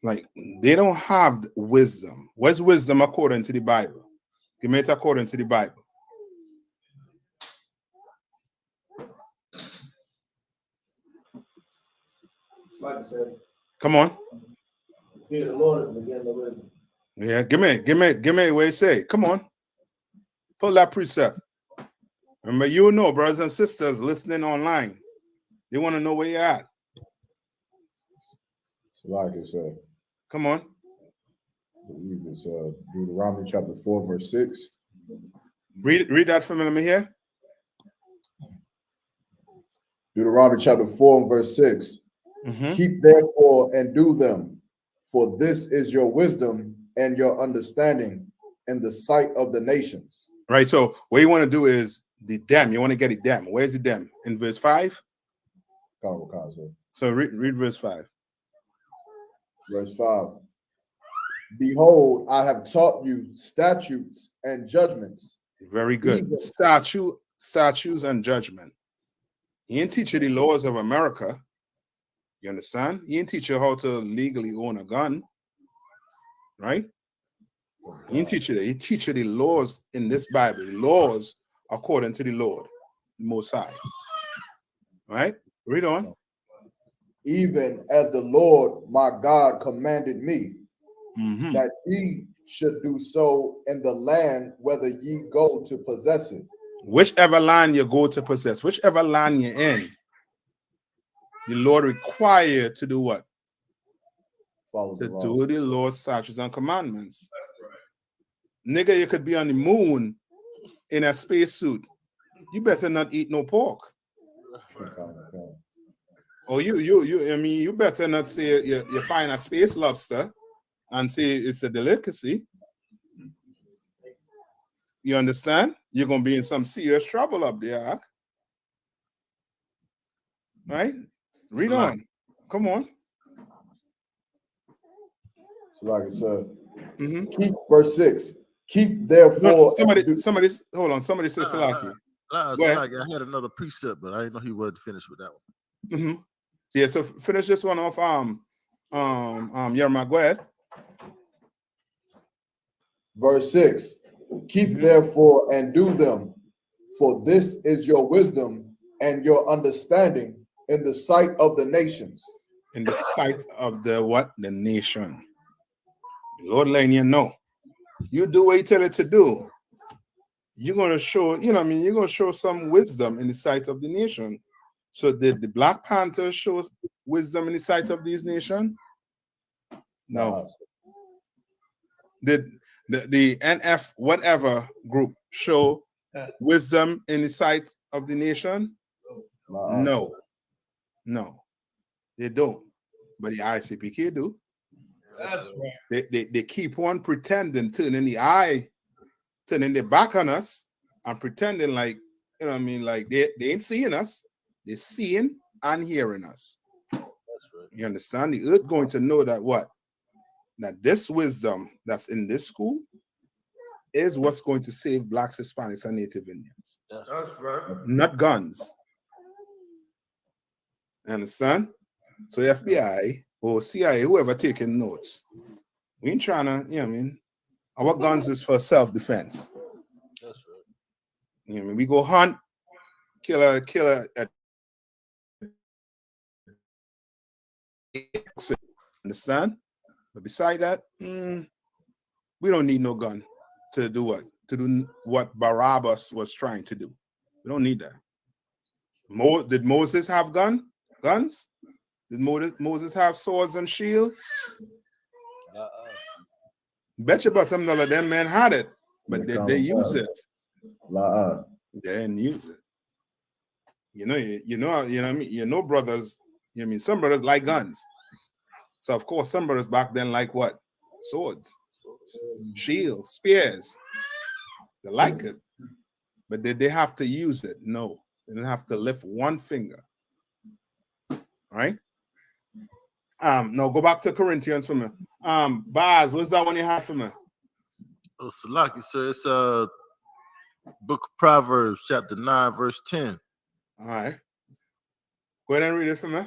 Like, they don't have wisdom. What's wisdom according to the Bible? Give me it according to the Bible. Like I said, Come on. fear the Lord is the beginning of wisdom. Yeah, give me what you say. Come on. Pull that precept. Remember, you know, brothers and sisters listening online, they want to know where you're at. Like I said. Come on. I believe it's Deuteronomy chapter 4, verse 6. Read that for me. Let me hear. Deuteronomy chapter 4 and verse 6. Keep therefore and do them, for this is your wisdom and your understanding in the sight of the nations. Right. So what you want to do is the them. You want to get it them. Where's the them? In verse 5? So read verse 5. Verse 5. Behold, I have taught you statutes and judgments. Very good. Statutes and judgment. He didn't teach you the laws of America. You understand? He didn't teach you how to legally own a gun. Right? He didn't teach you that. He teach you the laws in this Bible. The laws according to the Lord, the Most High. Right? Read on. Even as the Lord my God commanded me, that ye should do so in the land whether ye go to possess it. Whichever land you go to possess, whichever land you're in, the Lord required to do what? Follow to do the Lord's statutes and commandments. Nigga, you could be on the moon in a spacesuit. You better not eat no pork. Or I mean, you better not say you find a space lobster and say it's a delicacy. You understand? You're gonna be in some serious trouble up there. Right? Read on. Come on. So like I said, keep verse 6. Keep therefore. Somebody hold on. Somebody says Salaki. I had another precept, but I didn't know he wasn't finished with that one. Yeah, so finish this one off. Yerma, go ahead. Verse 6. Keep therefore and do them, for this is your wisdom and your understanding in the sight of the nations. In the sight of the what? The nation. Lord letting you know. You do what you tell it to do. You're gonna show, you know what I mean, you're gonna show some wisdom in the sight of the nation. So did the Black Panthers show wisdom in the sight of these nations? No. Did the NF whatever group show wisdom in the sight of the nation? No. No. They don't. But the I.S.U.P.K do. That's right. They keep on pretending, turning their back on us and pretending like, you know what I mean, like they ain't seeing us. They're seeing and hearing us. That's right. You understand? The earth going to know that what? That this wisdom that's in this school is what's going to save Blacks, Hispanics, and Native Indians. That's right. Not guns. Understand? So FBI or CIA, whoever taking notes, we ain't trying to, you know what I mean? Our guns is for self-defense. That's right. You know what I mean? We go hunt, kill a understand? But beside that, we don't need no gun to do what? To do what Barabbas was trying to do. We don't need that. Did Moses have guns? Did Moses have swords and shields? Bet you bottom dollar them men had it, but did they use it? They didn't use it. You know what I mean? You know, brothers, you know what I mean, some brothers like guns. So of course some brothers back then like what? Swords, shields, spears. They like it. But did they have to use it? No. They didn't have to lift one finger. All right. Now go back to Corinthians for me. Baz, what's that one you had for me? Oh, Salaki, sir. It's Book of Proverbs, chapter 9, verse 10. All right. Go ahead and read it for me.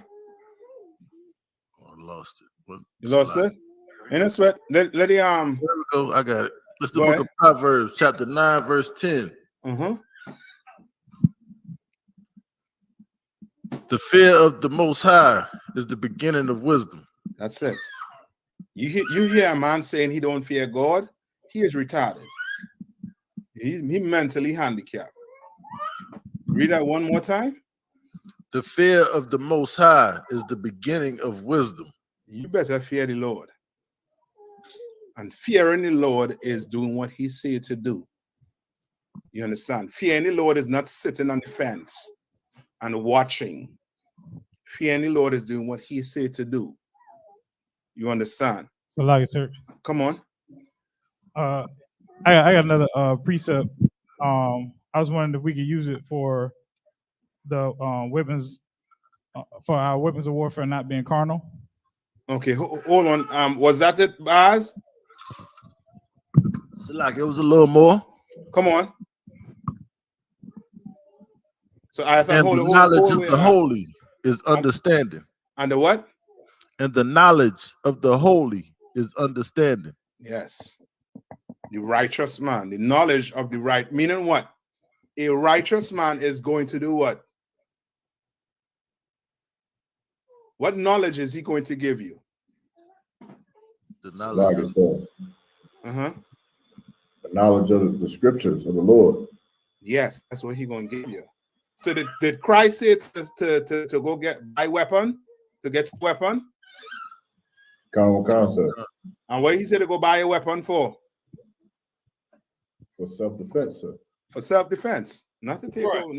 Oh, I lost it. What? You lost it? Ain't no sweat. Let the There we go. I got it. It's the Go book ahead. of Proverbs, chapter 9, verse 10. The fear of the Most High is the beginning of wisdom. That's it. You hear a man saying he don't fear God, he is retarded. He mentally handicapped. Read that one more time. The fear of the Most High is the beginning of wisdom. You better fear the Lord. And fearing the Lord is doing what he said to do. You understand? Fearing the Lord is not sitting on the fence and watching. Fearing the Lord is doing what he said to do. You understand? So, like, sir. Come on. I got another precept. I was wondering if we could use it for the weapons for our weapons of warfare not being carnal. Okay, hold on. Was that it, Baz? Like it was a little more. Come on. So I thought and the knowledge of the holy is understanding. And the what? And the knowledge of the holy is understanding. Yes. The righteous man, the knowledge of the right, meaning what? A righteous man is going to do what? What knowledge is he going to give you? The knowledge of the knowledge of the scriptures of the Lord. Yes, that's what he's going to give you. So did Christ say to go buy weapon, to get weapon? Concept. And what he said to go buy a weapon for? For self-defense, sir. For self-defense, not to take over,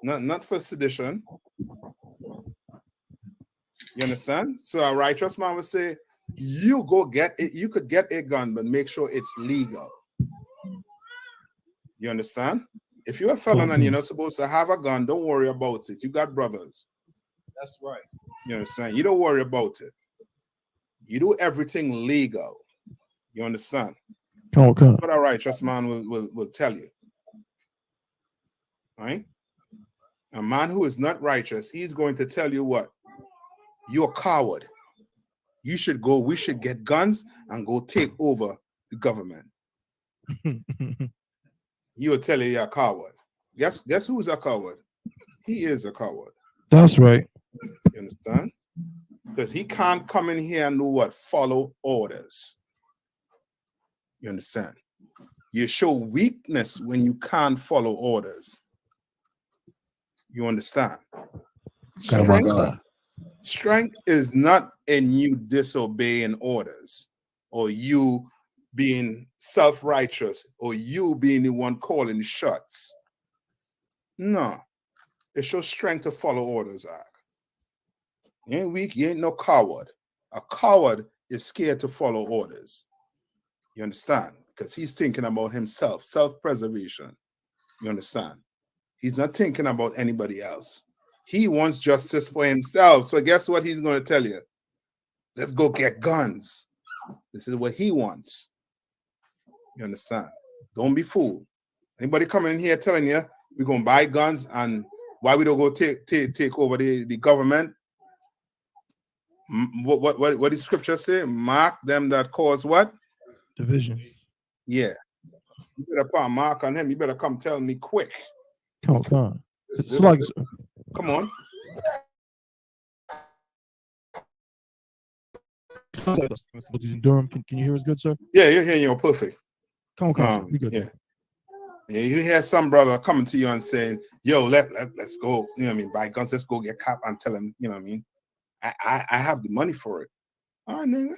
not for sedition. You understand? So a righteous man would say, you go get it. You could get a gun, but make sure it's legal. You understand? If you're a felon and you're not supposed to have a gun, don't worry about it. You got brothers. That's right. You understand? You don't worry about it. You do everything legal. You understand? Okay. That's what a righteous man will tell you. Right? A man who is not righteous, he's going to tell you what? You're a coward. You should go, we should get guns and go take over the government. He will tell you you're a coward. Guess who's a coward? He is a coward. That's right. You understand? Because he can't come in here and do what? Follow orders. You understand? You show weakness when you can't follow orders. You understand? Strength is not in you disobeying orders or you being self-righteous or you being the one calling the shots. No. It shows strength to follow orders, Ak. You ain't weak, you ain't no coward. A coward is scared to follow orders. You understand? Because he's thinking about himself, self-preservation. You understand? He's not thinking about anybody else. He wants justice for himself. So guess what he's going to tell you? Let's go get guns. This is what he wants. You understand? Don't be fooled. Anybody coming in here telling you we're going to buy guns and why we don't go take over the government? What does scripture say? Mark them that cause what? Division. Yeah. You better put a mark on him. You better come tell me quick. Come on. It's like, come on. Durham, can you hear us good, sir? Yeah, you're hearing you perfect. Come on, we good. Yeah. Yeah, you hear some brother coming to you and saying, yo, let's go, you know what I mean, buy guns, let's go get cop and tell him, you know what I mean? I have the money for it. All right, nigga.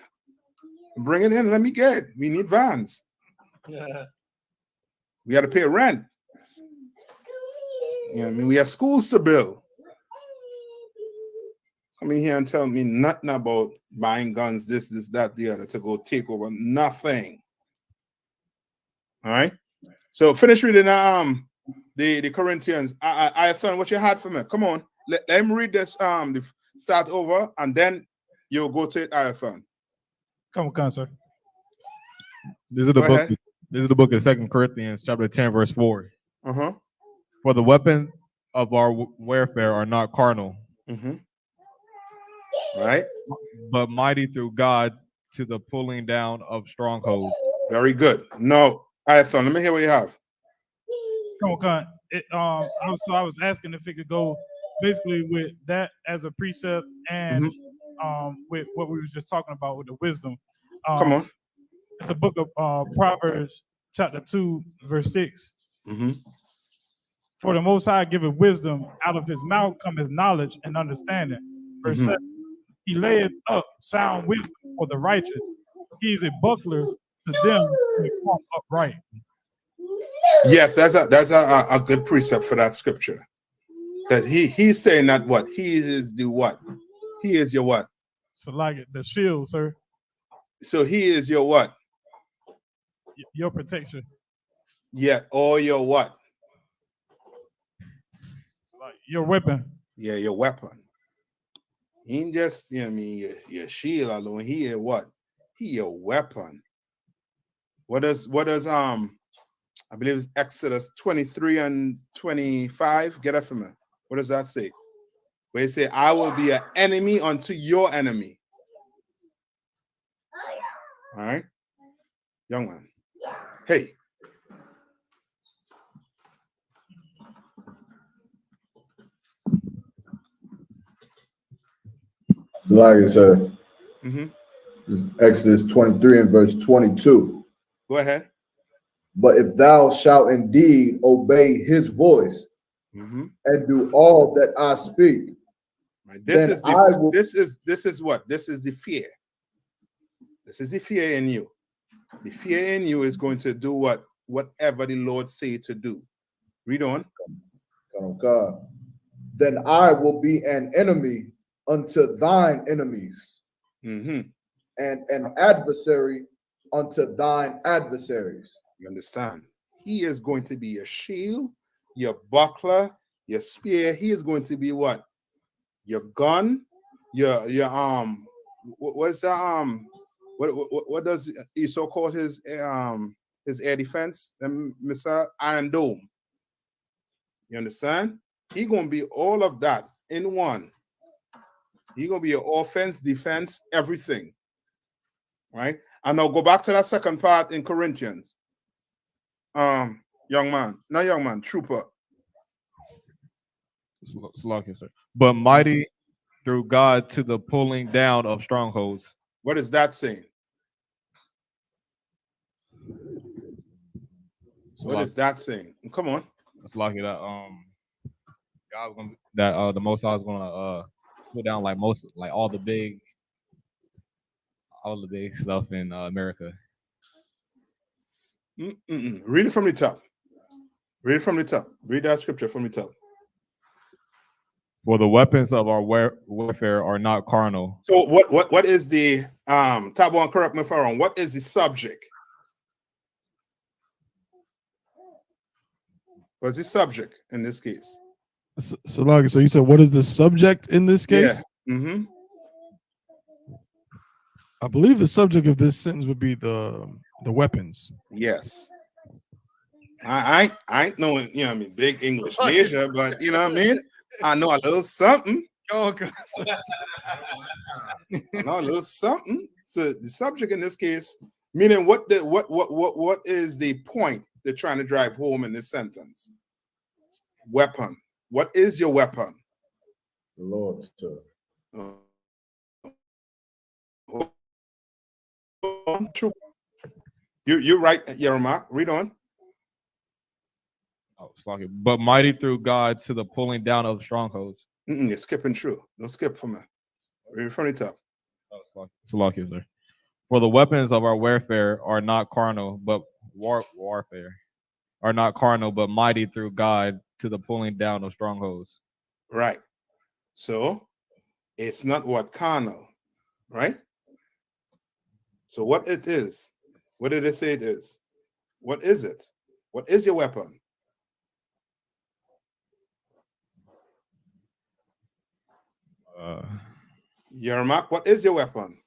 Bring it in, let me get it. We need vans. Yeah. We got to pay rent. You know what I mean? We have schools to build. Come in here and tell me nothing about buying guns, this, that, the other, to go take over. Nothing. All right? So finish reading the Corinthians. I thought what you had for me. Come on. Let him read this, start over, and then you'll go to it, Iphone. Come on, sir. This is the book. This is the book of 2 Corinthians, chapter 10, verse 4. Uh-huh. For the weapons of our warfare are not carnal, right, but mighty through God to the pulling down of strongholds. Very good. No, all right, son, let me hear what you have. Come on. I was asking if it could go basically with that as a precept and with what we was just talking about with the wisdom. Come on. It's the book of Proverbs, chapter 2, verse 6. For the Most High giveth wisdom, out of his mouth cometh knowledge and understanding. Verse 7. He layeth up sound wisdom for the righteous. He is a buckler to them who walk upright. Yes, that's a good precept for that scripture. Because he's saying that what? He is the what? He is your what? So like the shield, sir. So he is your what? Your protection. Yeah, or your what? So like your weapon. Yeah, your weapon. He ain't just, you know what I mean, your shield alone. He is what? He your weapon. What does I believe it's Exodus 23 and 25. Get that from me. What does that say? Where it say, I will be an enemy unto your enemy. All right, young man. Hey. Like I said, Exodus 23 and verse 22. Go ahead. But if thou shalt indeed obey his voice and do all that I speak, right. This is what? This is the fear. This is the fear in you. The fear in you is going to do whatever the Lord say to do. Read on. Oh God. Then I will be an enemy unto thine enemies, and an adversary unto thine adversaries. You understand? He is going to be your shield, your buckler, your spear. He is going to be what? Your gun, your what's that what does I.S.U.K call his air defense? Mr. Iron Dome. You understand? He gonna be all of that in one. He gonna be your offense, defense, everything. Right? And now go back to that second part in Corinthians. Young man, not young man, trooper. Sir. But mighty through God to the pulling down of strongholds. What is that saying? What is that saying? Come on. Let's lock it up. God gonna that the Most High is gonna put down like all the big stuff in America. Read it from the top. Read it from the top. Read that scripture from the top. For the weapons of our warfare are not carnal. So what is the top one? Correct me if I'm wrong. What is the subject? What's the subject in this case? So you said what is the subject in this case? Yeah. I believe the subject of this sentence would be the weapons. Yes. I ain't knowing, you know what I mean, big English major, but you know what I mean? I know a little something. I know a little something. So the subject in this case, meaning what is the point they're trying to drive home in this sentence? Weapon. What is your weapon? The Lord, sir. True. You're right, Yerma. Read on. But mighty through God to the pulling down of strongholds. You're skipping through. Don't skip for me. Read from the top. Sir. For the weapons of our warfare are not carnal, but warfare are not carnal, but mighty through God to the pulling down of strongholds. Right. So it's not what carnal, right? So what it is? What did it say it is? What is it? What is your weapon? Yermak, what is your weapon?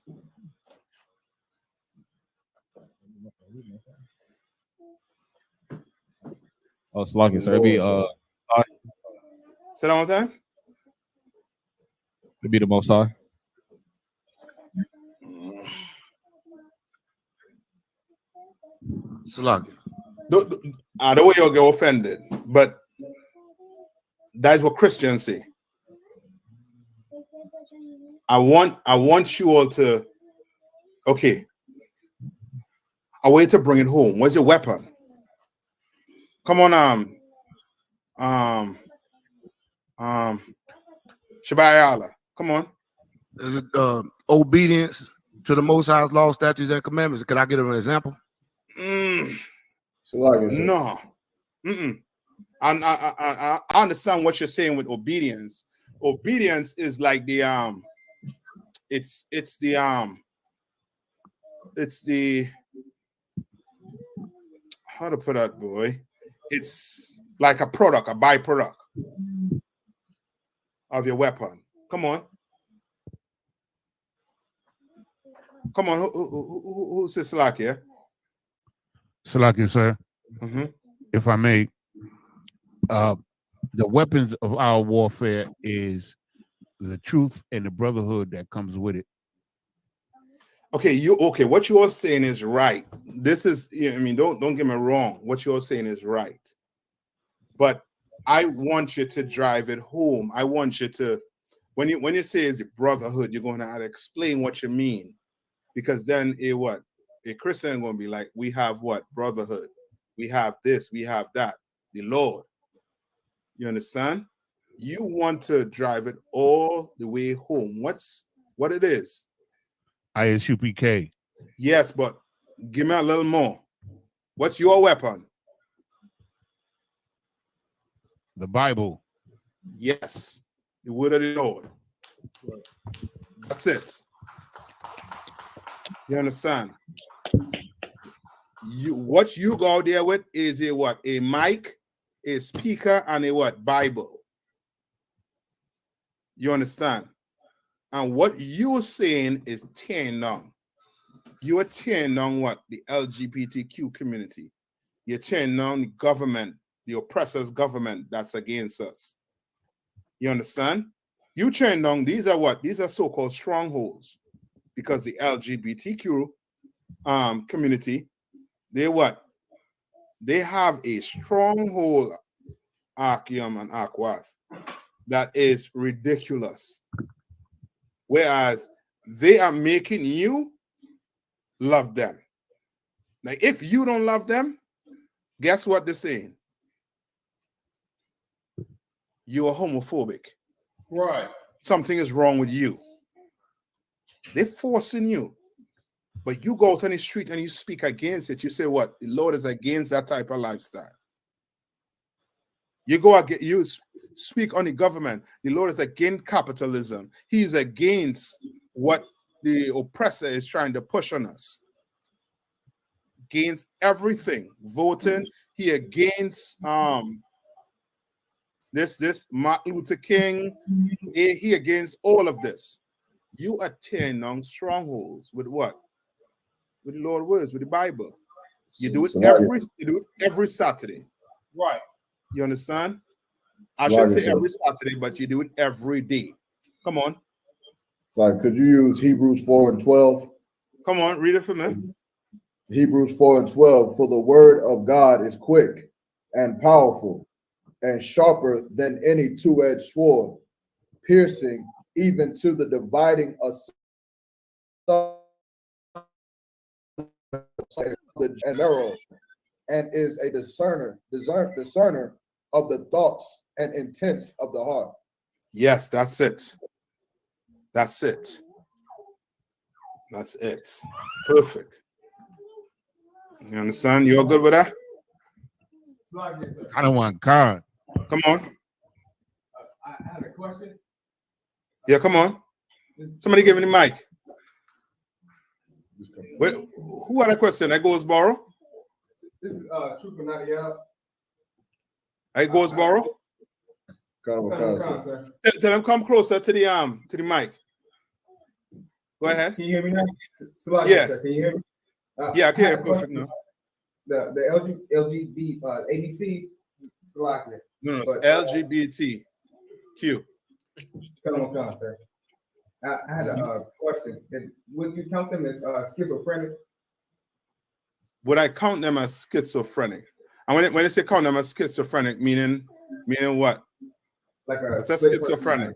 Oh, Slocky, sir. It'd be Say that one time. It'd be the Most High. Slocky. The way you'll get offended, but that's what Christians say. I want you all to, okay, a way to bring it home. Where's your weapon? Come on, Shabayala. Come on. Is it obedience to the Most High's law, statutes, and commandments? Can I get an example? No. I understand what you're saying with obedience. Obedience is like the it's the how to put that, boy? It's like a product, a byproduct of your weapon. Come on. Come on, who's this Salaki here? Salaki, sir. Mm-hmm. If I may, the weapons of our warfare is the truth and the brotherhood that comes with it. Okay, what you're saying is right. This is, I mean, don't get me wrong. What you're saying is right. But I want you to drive it home. I want you to, when you say it's brotherhood, you're going to have to explain what you mean. Because then a Christian going to be like, we have what? Brotherhood. We have this, we have that. The Lord. You understand? You want to drive it all the way home. What it is? I.S.U.P.K. Yes, but give me a little more. What's your weapon? The Bible. Yes. The word of the Lord. That's it. You understand? What you go out there with is a what? A mic, a speaker, and a what? Bible. You understand? And what you're saying is tearing down. You are tearing down what? The LGBTQ community. You're tearing down the government, the oppressor's government that's against us. You understand? You tearing down, these are what? These are so-called strongholds. Because the LGBTQ community, they what? They have a stronghold, Akim and Akwath, that is ridiculous. Whereas they are making you love them. Now, if you don't love them, guess what they're saying? You are homophobic. Right. Something is wrong with you. They're forcing you. But you go out on the street and you speak against it. You say what? The Lord is against that type of lifestyle. You speak on the government. The Lord is against capitalism. He's against what the oppressor is trying to push on us. Against everything. Voting. He against this Martin Luther King. He against all of this. You are tearing down strongholds with what? With the Lord's words, with the Bible. You do it every Saturday. Right. You understand? I should say every Saturday, but you do it every day. Come on. Like, could you use Hebrews 4:12? Come on, read it for me. Hebrews 4:12. For the word of God is quick and powerful and sharper than any two-edged sword, piercing even to the dividing asunder and arrow, and is a discerner of the thoughts and intents of the heart. Yes, that's it. That's it. That's it. Perfect. You understand? You're good with that? I don't want God. Come on. I had a question. Yeah, come on. Somebody give me the mic. Wait, who had a question? That goes borrow. This is Trooper Nadia. Hey, goes borrow. Tell them come closer to the mic. Go ahead. Can you hear me now? Yeah. Sir, can you hear me? Yeah, I can hear you perfect now. The LGBT ABCs Slovakia. No, But, LGBTQ. Come on, sir. I had a question. Would you count them as schizophrenic? Would I count them as schizophrenic? And when they say count them as schizophrenic, meaning what? Like What's a schizophrenic?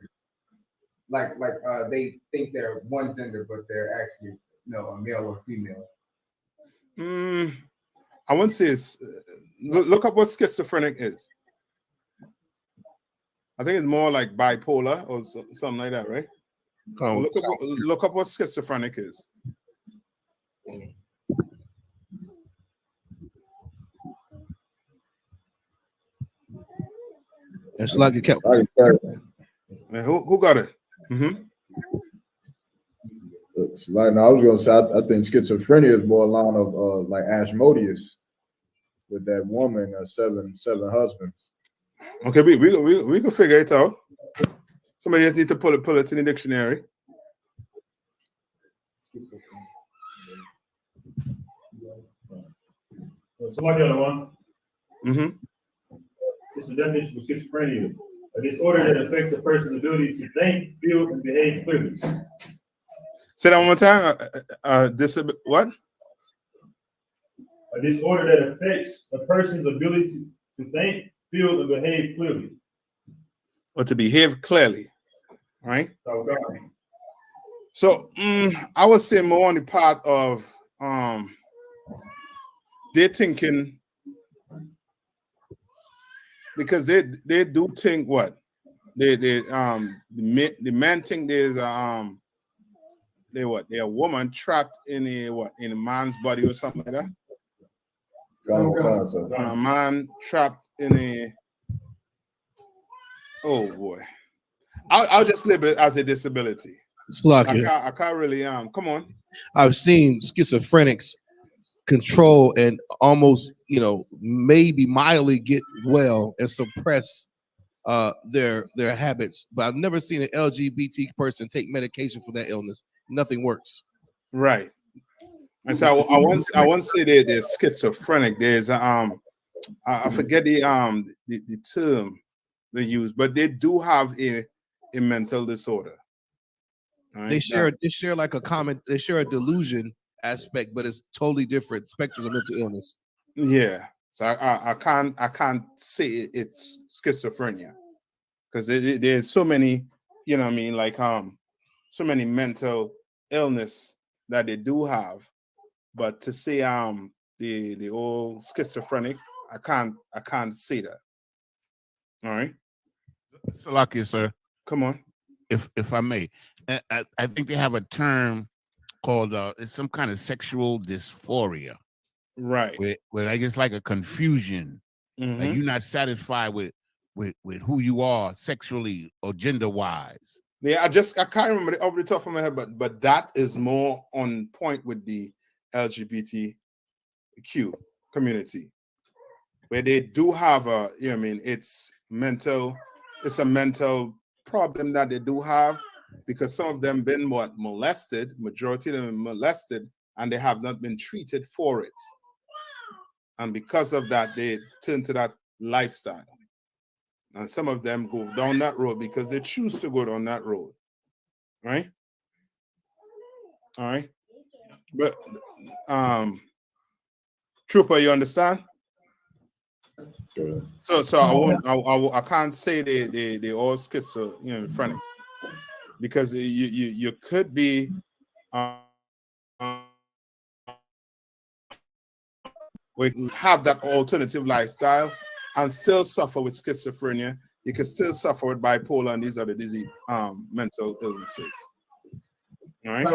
Like they think they're one gender, but they're actually a male or female. I wouldn't say it's. Look up what schizophrenic is. I think it's more like bipolar or something like that, right? Look up what schizophrenic is. It's like it kept. Who got it? Like now, I was gonna say, I think schizophrenia is more along of like Ashmodeus with that woman, seven husbands. Okay, we can figure it out. Somebody just need to pull it in the dictionary. Somebody got one. This is the definition of schizophrenia: a disorder that affects a person's ability to think, feel, and behave clearly. Say that one more time. What? A disorder that affects a person's ability to think, feel, and behave clearly. Or to behave clearly, right? So I would say more on the part of they're thinking, because they do think what the man think there's they're a woman trapped in a man's body or something like that. A man trapped in a, oh boy, I'll just label it as a disability. I can't really come on. I've seen schizophrenics control and almost maybe mildly get well and suppress their habits, but I've never seen an LGBT person take medication for that illness. Nothing works. Right. And so I won't say they're schizophrenic. There's I forget the term they use, but they do have a mental disorder. Right? They share like a delusion aspect, but it's totally different spectrum of mental illness. Yeah. So I can't say it's schizophrenia, because there's so many, like so many mental illness that they do have. But to say the old schizophrenic, I can't say that. All right. Salakia, sir. Come on. If I may. I think they have a term called it's some kind of sexual dysphoria. Right. Where I guess like a confusion. Like you're not satisfied with who you are sexually or gender wise. Yeah, I can't remember off the top of my head, but that is more on point with the LGBTQ community, where they do have it's a mental problem that they do have, because some of them been molested, majority of them molested, and they have not been treated for it. And because of that, they turn to that lifestyle. And some of them go down that road because they choose to go down that road. Right? All right. But Trooper, you understand? So I can't say they all schizophrenic, because you could be we have that alternative lifestyle and still suffer with schizophrenia. You can still suffer with bipolar and these other disease mental illnesses. All right.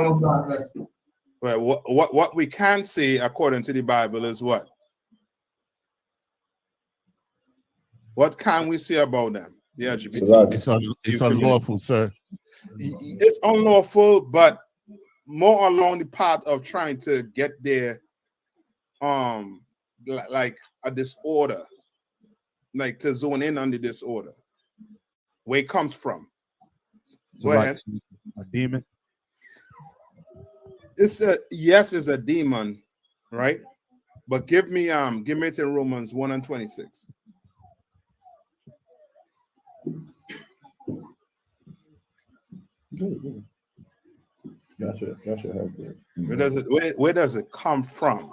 Well, what we can say according to the Bible is what? What can we say about them? The LGBT. It's unlawful, sir. It's unlawful, but more along the path of trying to get their like a disorder, like to zone in on the disorder, where it comes from. Go ahead. A demon. It's a demon, right? But give me it in Romans 1:26. Gotcha. Help there. Where does it come from?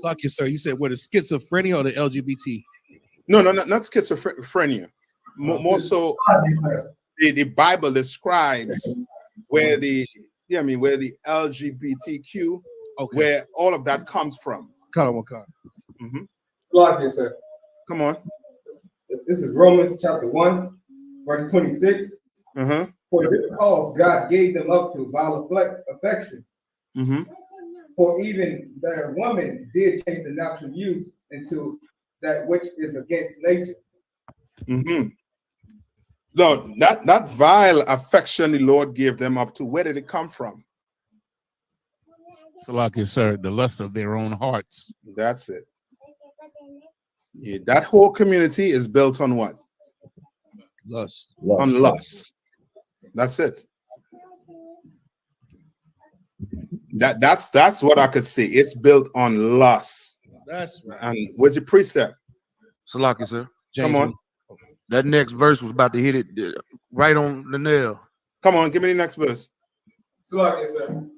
Lucky, sir. You said what is schizophrenia or the LGBT? No, not schizophrenia. More so, the Bible describes where the where the LGBTQ, where all of that comes from. Lucky, sir. Come on. This is Romans chapter 1, verse 26. For this cause God gave them up to vile affection. For even their woman did change the natural use into that which is against nature. No, that vile affection the Lord gave them up to, where did it come from? So, like you said, the lust of their own hearts. That's it. Yeah, that whole community is built on what? Lust. On lust. That's it. That's what I could say. It's built on lust. That's right. And where's the precept? Salaki, sir. Come on. That next verse was about to hit it right on the nail. Come on, give me the next verse. Salaki, sir.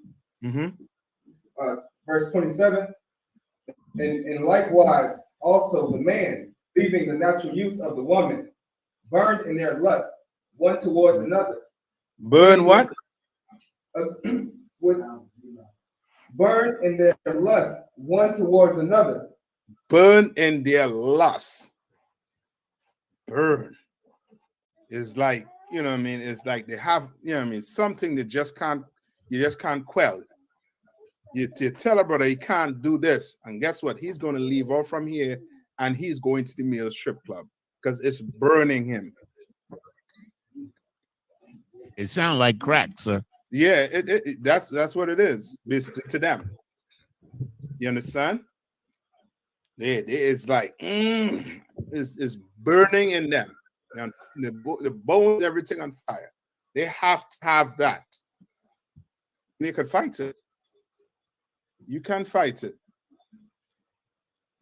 Verse 27. And likewise, also the man, leaving the natural use of the woman, burned in their lust, one towards another. Burn what? Burn in their lust, one towards another. Burn in their lust. Burn. It's like, you know what I mean? It's like they have, you know what I mean, something that you just can't quell. You tell a brother he can't do this, and guess what? He's going to leave off from here and he's going to the male strip club because it's burning him. It sounds like crack, sir. Yeah, that's what it is, basically, to them. You understand? It's like it's burning in them. And the bones, everything on fire. They have to have that. And you could fight it. You can fight it.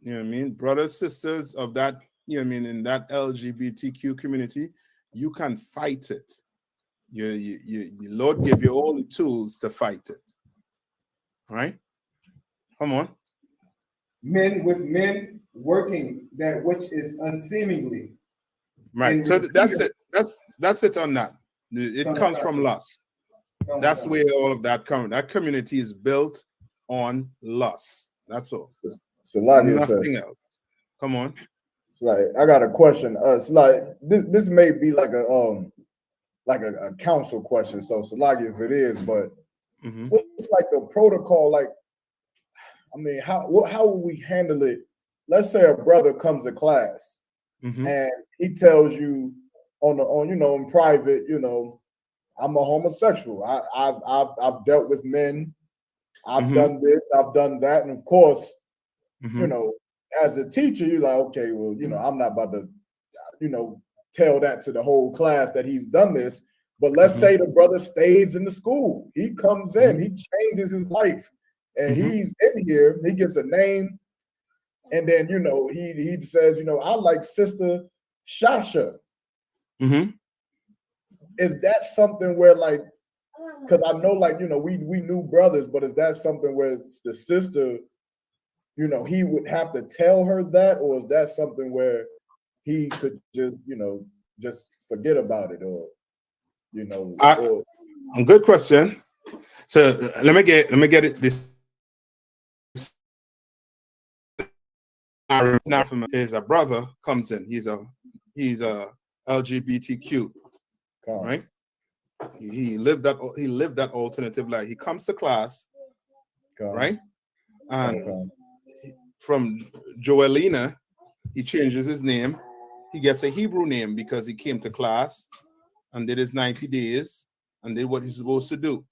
You know what I mean? Brothers, sisters of that, you know what I mean, in that LGBTQ community, you can fight it. The Lord give you all the tools to fight it. All right? Come on. Men with men working that which is unseemingly. Right. So that's it. That's it on that. It comes from lust. That's where all of that comes. That community is built on lust. That's all. So nothing else. Come on. It's like I got a question. It's like this may be like a council question. So Salagi, if it is, but what's like the protocol? Like, I mean, how will we handle it? Let's say a brother comes to class and he tells you in private, I'm a homosexual. I've dealt with men. I've done this. I've done that, and of course, as a teacher, you're like, okay, well, I'm not about to, tell that to the whole class that he's done this. But let's say the brother stays in the school. He comes in, he changes his life, and he's in here. He gets a name, and then he says, I like Sister Shasha. Is that something where because I know we knew brothers, but is that something where the sister, he would have to tell her that, or is that something where he could just just forget about it, or a good question. So let me get it this. Now from is a brother comes in. He's a LGBTQ, right? He lived that alternative life. He comes to class, right? And from Joelina, he changes his name. He gets a Hebrew name because he came to class and did his 90 days and did what he's supposed to do.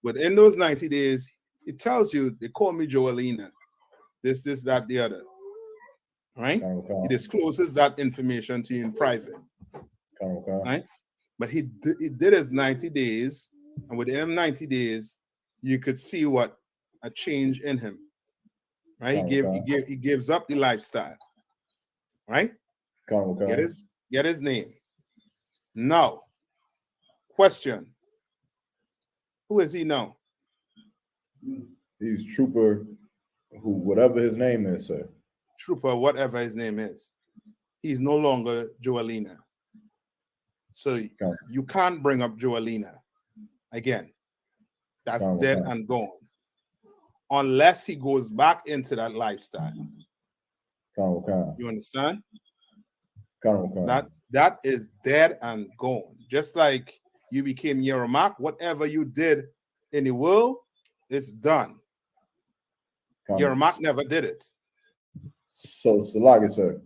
But in those 90 days, it tells you, they call me Joelina. This, that, the other. Right? He discloses that information to you in private. Right? But he did his 90 days, and within 90 days, you could see what a change in him. Right? He gives up the lifestyle. Right? Get his name. Now, Question. Who is he now? He's Trooper, who whatever his name is, sir. Trooper, whatever his name is. He's no longer Joelina. So you can't bring up Joelina again. That's dead and gone. Unless he goes back into that lifestyle. You understand? That is dead and gone. Just like you became Yermak, whatever you did in the world, it's done. Yermak never did it. So Salagi, sir.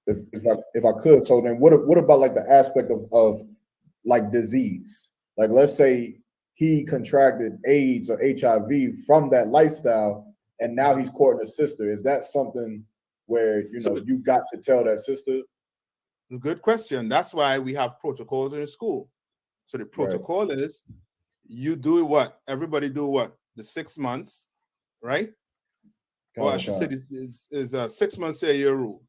If I could, so then what about like the aspect of like disease? Like let's say he contracted AIDS or HIV from that lifestyle, and now he's courting a sister. Is that something where you got to tell that sister? Good question. That's why we have protocols in the school. So the protocol is you do what? Everybody do what? The 6 months, right? Or I should say this is a 6 months a year rule,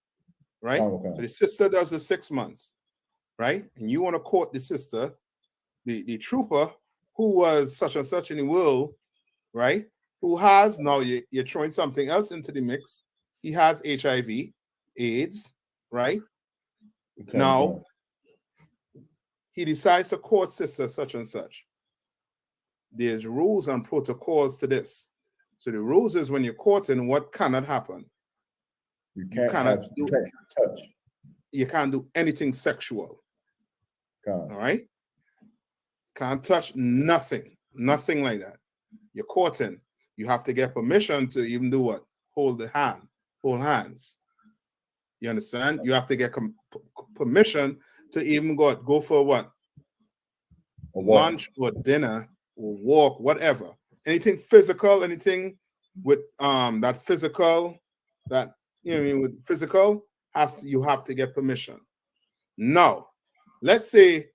right? So the sister does the 6 months, right? And you want to court the sister, the trooper who was such and such in the world, right? Who has now you're throwing something else into the mix. He has HIV, AIDS, right? Now he decides to court sister such and such. There's rules and protocols to this. So the rules is when you're courting, what cannot happen? You can't touch. You can't do anything sexual. All right? Can't touch nothing. Nothing like that. You're courting. You have to get permission to even do what? Hold hands. You understand? You have to get permission to even go for what? Lunch or dinner or walk, whatever. Anything physical, anything with that physical, that with physical, you have to get permission. Now, let's say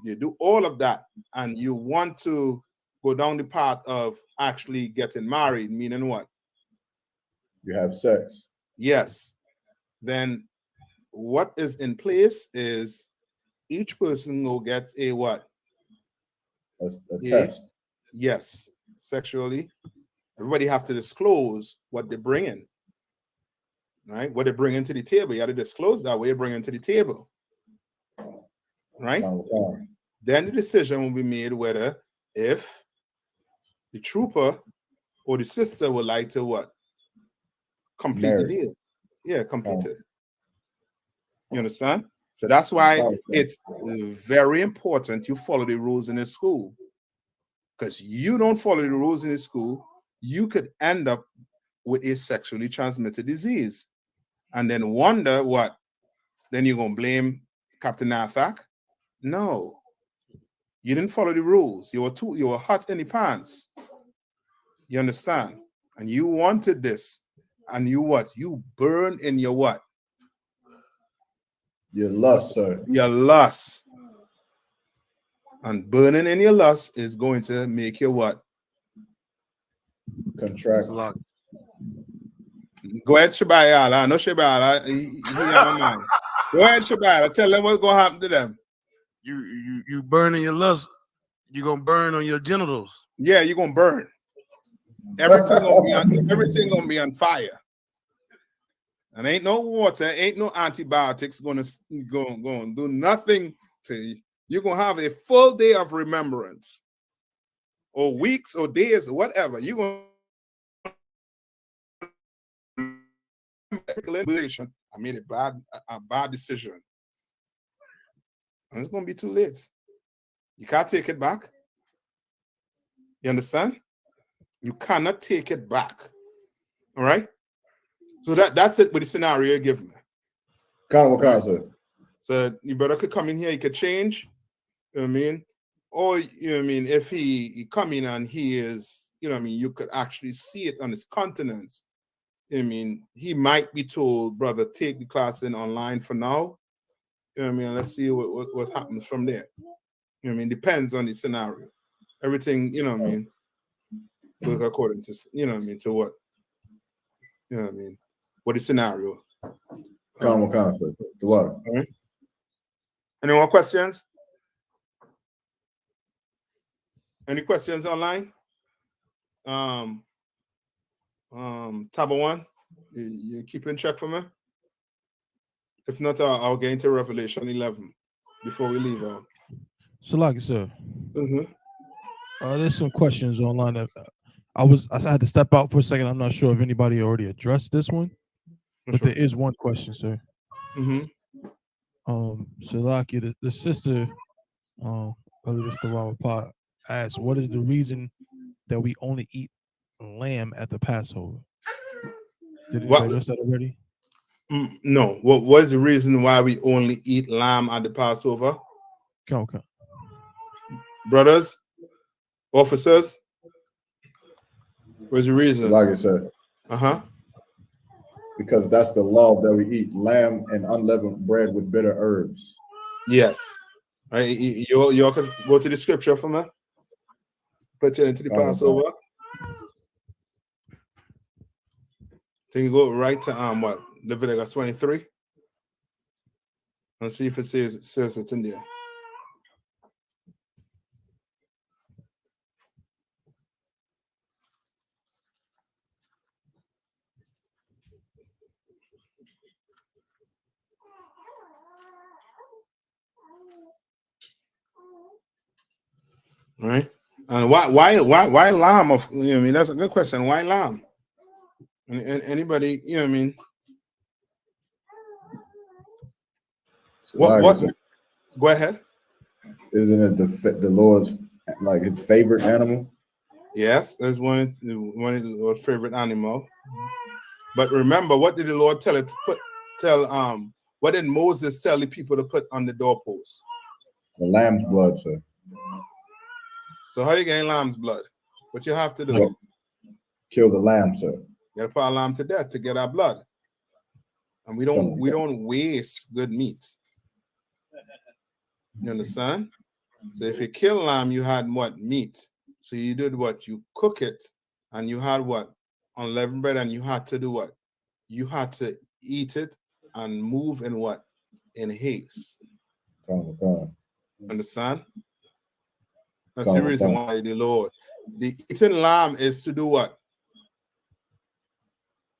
you do all of that and you want to go down the path of actually getting married, meaning what? You have sex. Yes. Then what is in place is each person will get a what? A test. Yes. Sexually. Everybody have to disclose what they bring in. Right? What they bring into the table. You have to disclose that what you bring into the table. Right? Then the decision will be made whether if the trooper or the sister would like to what? Complete the deal. Yeah, complete it. You understand? So that's why it's very important you follow the rules in the school. Because you don't follow the rules in the school, you could end up with a sexually transmitted disease. And then wonder what? Then you're going to blame Captain Isupk? No. You didn't follow the rules. You were hot in the pants. You understand? And you wanted this. And you what? You burn in your what? Your lust, sir. Your lust. And burning in your lust is going to make you what? Contract. Go ahead, Shabayala. I know Shabayala. He on my mind. Go ahead, Shabayala. Tell them what's going to happen to them. You burn in your lust. You're going to burn on your genitals. Yeah, you're going to burn. Everything gonna be on fire. And ain't no water, ain't no antibiotics gonna do nothing to you. You're gonna have a full day of remembrance, or weeks or days or whatever. You're gonna I made a bad decision. And it's gonna be too late. You can't take it back. You understand? You cannot take it back. All right. So that's it with the scenario you give me. So your brother could come in here, he could change. You know what I mean? Or you know what I mean, if he come in and he is, you know what I mean, you could actually see it on his countenance. You know what I mean, he might be told, brother, take the class in online for now. You know what I mean? Let's see what happens from there. You know what I mean? Depends on the scenario. Everything, you know what I mean, look according to, you know what I mean, to what? You know what I mean? What the scenario? The water. All right. Any more questions? Any questions online? Taba one, you keep in check for me? If not, I'll get into Revelation 11 before we leave out. Salaki, sir. Mm-hmm. There's some questions online that I had to step out for a second. I'm not sure if anybody already addressed this one, but there is one question, sir. Mm-hmm. Salaki, the sister, I believe it's the Robert Pot, asked, what is the reason that we only eat lamb at the Passover? Did you address that already? No. What was the reason why we only eat lamb at the Passover? Okay. Brothers, officers, what's the reason? Like I said. Because that's the law that we eat lamb and unleavened bread with bitter herbs. Yes. You can go to the scripture for me. Put it into the Passover. Then you go right to what? Leviticus 23. And see if it says it in there. Right? And why lamb? Of you know what I mean? That's a good question. Why lamb? And anybody, you know what I mean? So what? Go ahead. Isn't it the Lord's like his favorite animal? Yes, that's one of the Lord's favorite animal. But remember, what did the Lord tell it to put? What did Moses tell the people to put on the doorpost? The lamb's blood, sir. So how you getting lamb's blood? What you have to do? Kill the lamb, sir. You gotta put our lamb to death to get our blood. And we don't waste good meat. You understand? So if you kill lamb, you had what? Meat. So you did what? You cook it, and you had what? Unleavened bread, and you had to do what? You had to eat it and move in what? In haste. Understand? That's the reason why the eating lamb is to do what?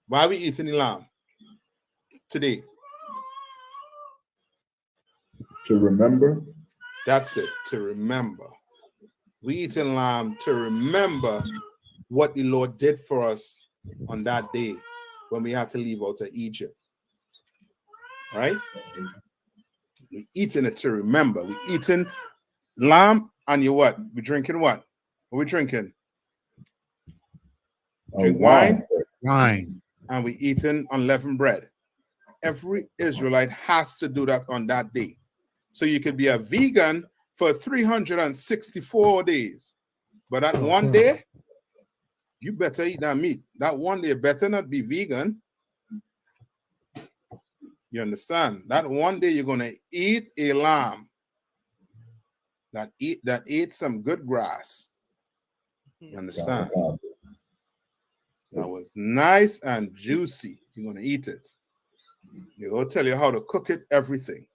Why are we eating the lamb today? To remember. That's it, to remember. We eating lamb to remember what the Lord did for us on that day when we had to leave out of Egypt. Right? We eating it to remember. We eating lamb and you what? We drinking what? What we drinking? Drink wine. Wine. And we eating unleavened bread. Every Israelite has to do that on that day. So you could be a vegan for 364 days. But that one day, you better eat that meat. That one day better not be vegan. You understand? That one day you're going to eat a lamb that ate some good grass. You understand? That was nice and juicy. You're going to eat it. They're going to tell you how to cook it, everything.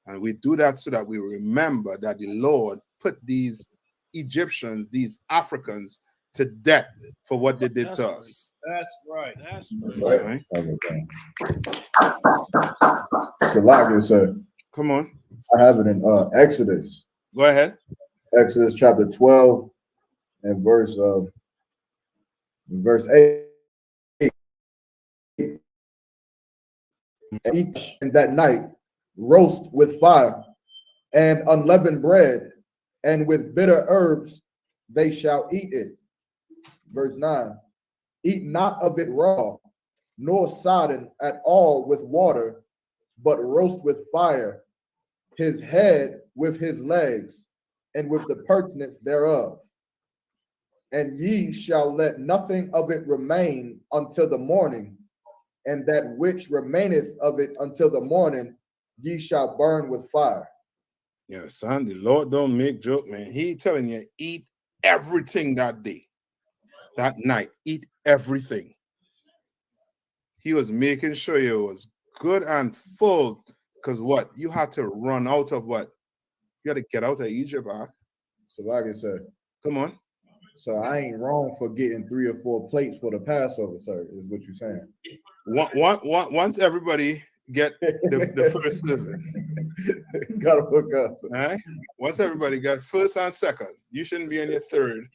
And we do that so that we remember that the Lord put these Egyptians, these Africans, to death for what they did to us. That's right. That's right. Salakia, sir. Come on. I have it in Exodus. Go ahead. Exodus chapter 12 and verse 8. And each and that night roast with fire and unleavened bread, and with bitter herbs they shall eat it. Verse 9. Eat not of it raw, nor sodden at all with water, but roast with fire, his head with his legs, and with the purtenance thereof. And ye shall let nothing of it remain until the morning, and that which remaineth of it until the morning ye shall burn with fire. Yeah, son, the Lord don't make joke, man. He telling you, eat everything that day, that night. Eat everything. He was making sure you was good and full, because what? You had to run out of what? You had to get out of Egypt, huh? So like I said, Come on. So I ain't wrong for getting 3 or 4 plates for the Passover, sir, is what you're saying. Once everybody get the first living. Gotta hook up. All right. Once everybody got first and second, you shouldn't be on your third.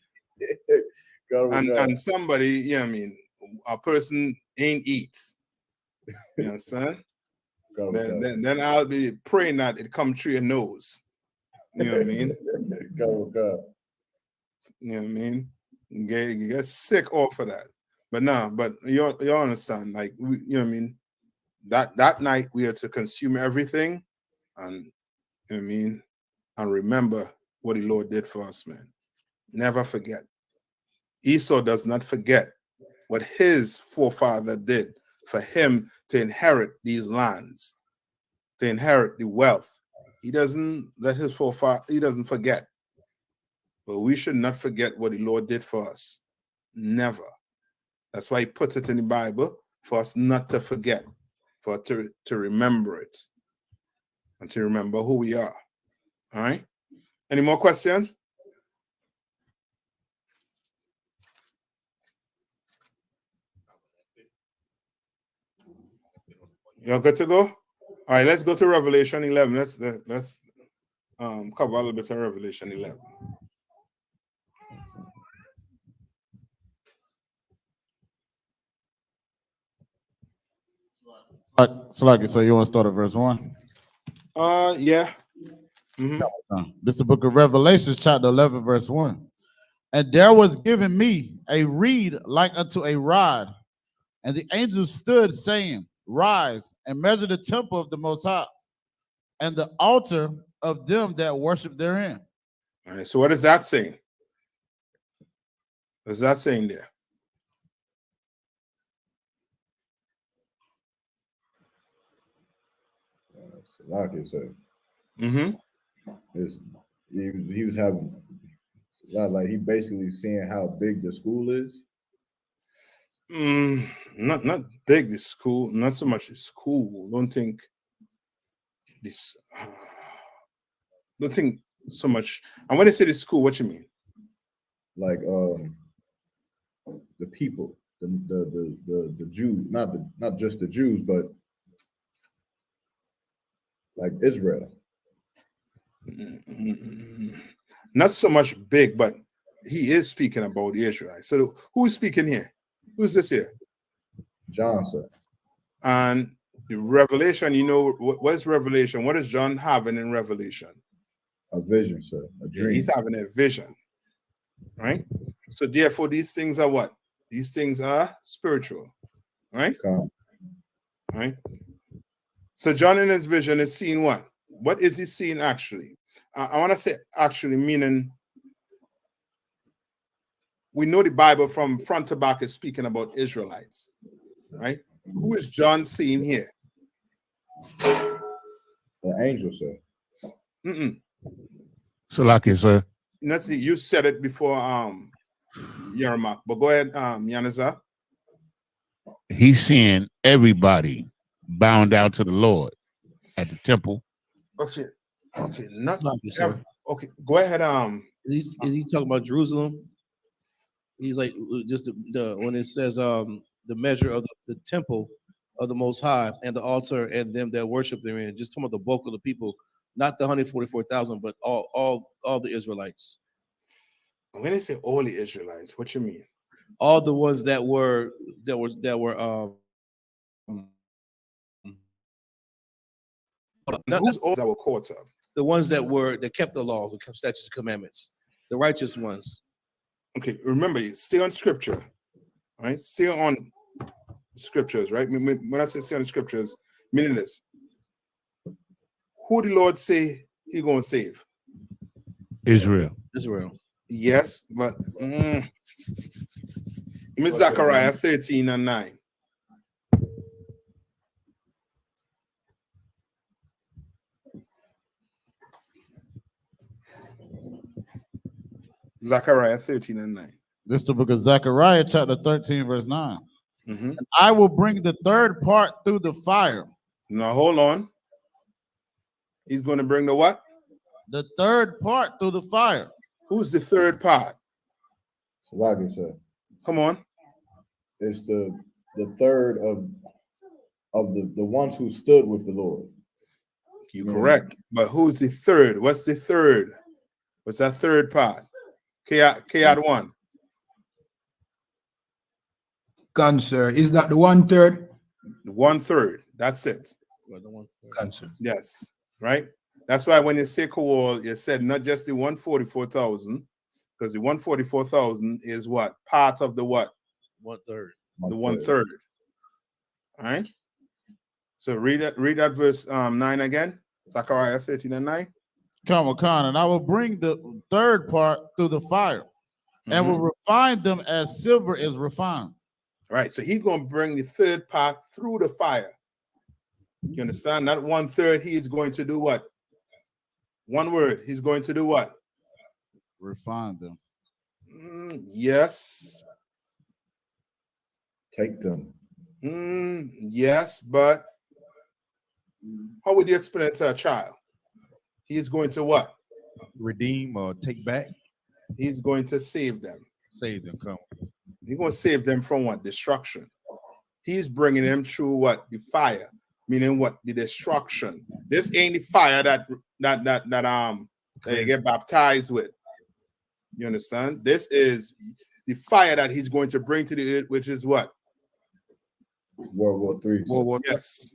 And somebody, yeah, I mean, a person ain't eat. You understand? Then I'll be praying that it come through your nose. You know what I mean? God. You know what I mean? You get sick off of that. But you understand, like, you know what I mean? That night we had to consume everything and, you know what I mean, and remember what the Lord did for us, man. Never forget. Esau does not forget what his forefather did for him to inherit these lands, to inherit the wealth. He doesn't let his forefather, he doesn't forget. But we should not forget what the Lord did for us. Never. That's why he puts it in the Bible, for us not to forget, for us to remember it, and to remember who we are. All right? Any more questions? You're good to go? All right, let's go to Revelation 11. Let's cover a little bit of Revelation 11. So you want to start at verse 1? Yeah. This is the book of Revelations, chapter 11, verse 1. And there was given me a reed like unto a rod, and the angel stood, saying, Rise and measure the temple of the Most High, and the altar of them that worship therein. All right, so what is that saying? What is that saying there? Like I said. Mm-hmm. He was having, like, he basically seeing how big the school is. Not big, the school, not so much the school. Don't think so much. And when they say the school, what you mean? Like the people, the Jews, not just the Jews, but like Israel. Not so much big, but he is speaking about the Israelites. So who's speaking here? Who's this here? John, sir. And the Revelation, you know, what is Revelation? What is John having in Revelation? A vision, sir. A dream. He's having a vision, right? So therefore, these things are what? These things are spiritual, right? Right? So John in his vision is seeing what? What is he seeing actually? I want to say actually, meaning we know the Bible from front to back is speaking about Israelites, right? Who is John seeing here? The angel, sir. So lucky, sir. Let's see, you said it before, Yerma, but go ahead, Yanaza. He's seeing everybody bound down to the Lord at the temple. Okay, not lucky, sir. Okay, go ahead. Is he talking about Jerusalem? He's like just the when it says the measure of the temple of the Most High and the altar and them that worship therein. Just talking about the bulk of the people, not the 144,000, but all the Israelites. When they say all the Israelites, what you mean? All the ones that were who's all that were caught up? The ones that kept the laws and kept statutes and commandments, the righteous ones. Okay, remember, stay on scripture, right? Stay on scriptures, right? When I say stay on scriptures, meaning this: who the Lord say He gonna save? Israel. Yes, but Zechariah 13:9. Zechariah 13:9. This is the book of Zechariah, chapter 13, verse 9. And I will bring the third part through the fire. Now hold on. He's going to bring the what? The third part through the fire. Who's the third part? Salaki, sir. Come on. It's the third of the ones who stood with the Lord. You're correct. But who's the third? What's the third? What's that third part? K 1. Gone, sir. Is that the 1/3? 1/3. That's it. Gone, sir. Yes. Right. That's why when you say Kowal, you said not just the 144,000, because the 144,000 is what? Part of the what? 1/3. The 1/3. All right. So read that verse 9 again. Zechariah 13:9. Come on, and I will bring the third part through the fire, and will refine them as silver is refined. Right. So he's going to bring the third part through the fire. You understand? Not 1/3. He is going to do what? One word. He's going to do what? Refine them. Yes. Take them. Yes, but how would you explain it to a child? He's going to what? Redeem or take back. He's going to save them. Save them. Come. He's going to save them from what? Destruction. He's bringing them through what? The fire. Meaning what? The destruction. This ain't the fire that you get baptized with. You understand? This is the fire that he's going to bring to the earth, which is what? World War III. World War. Yes.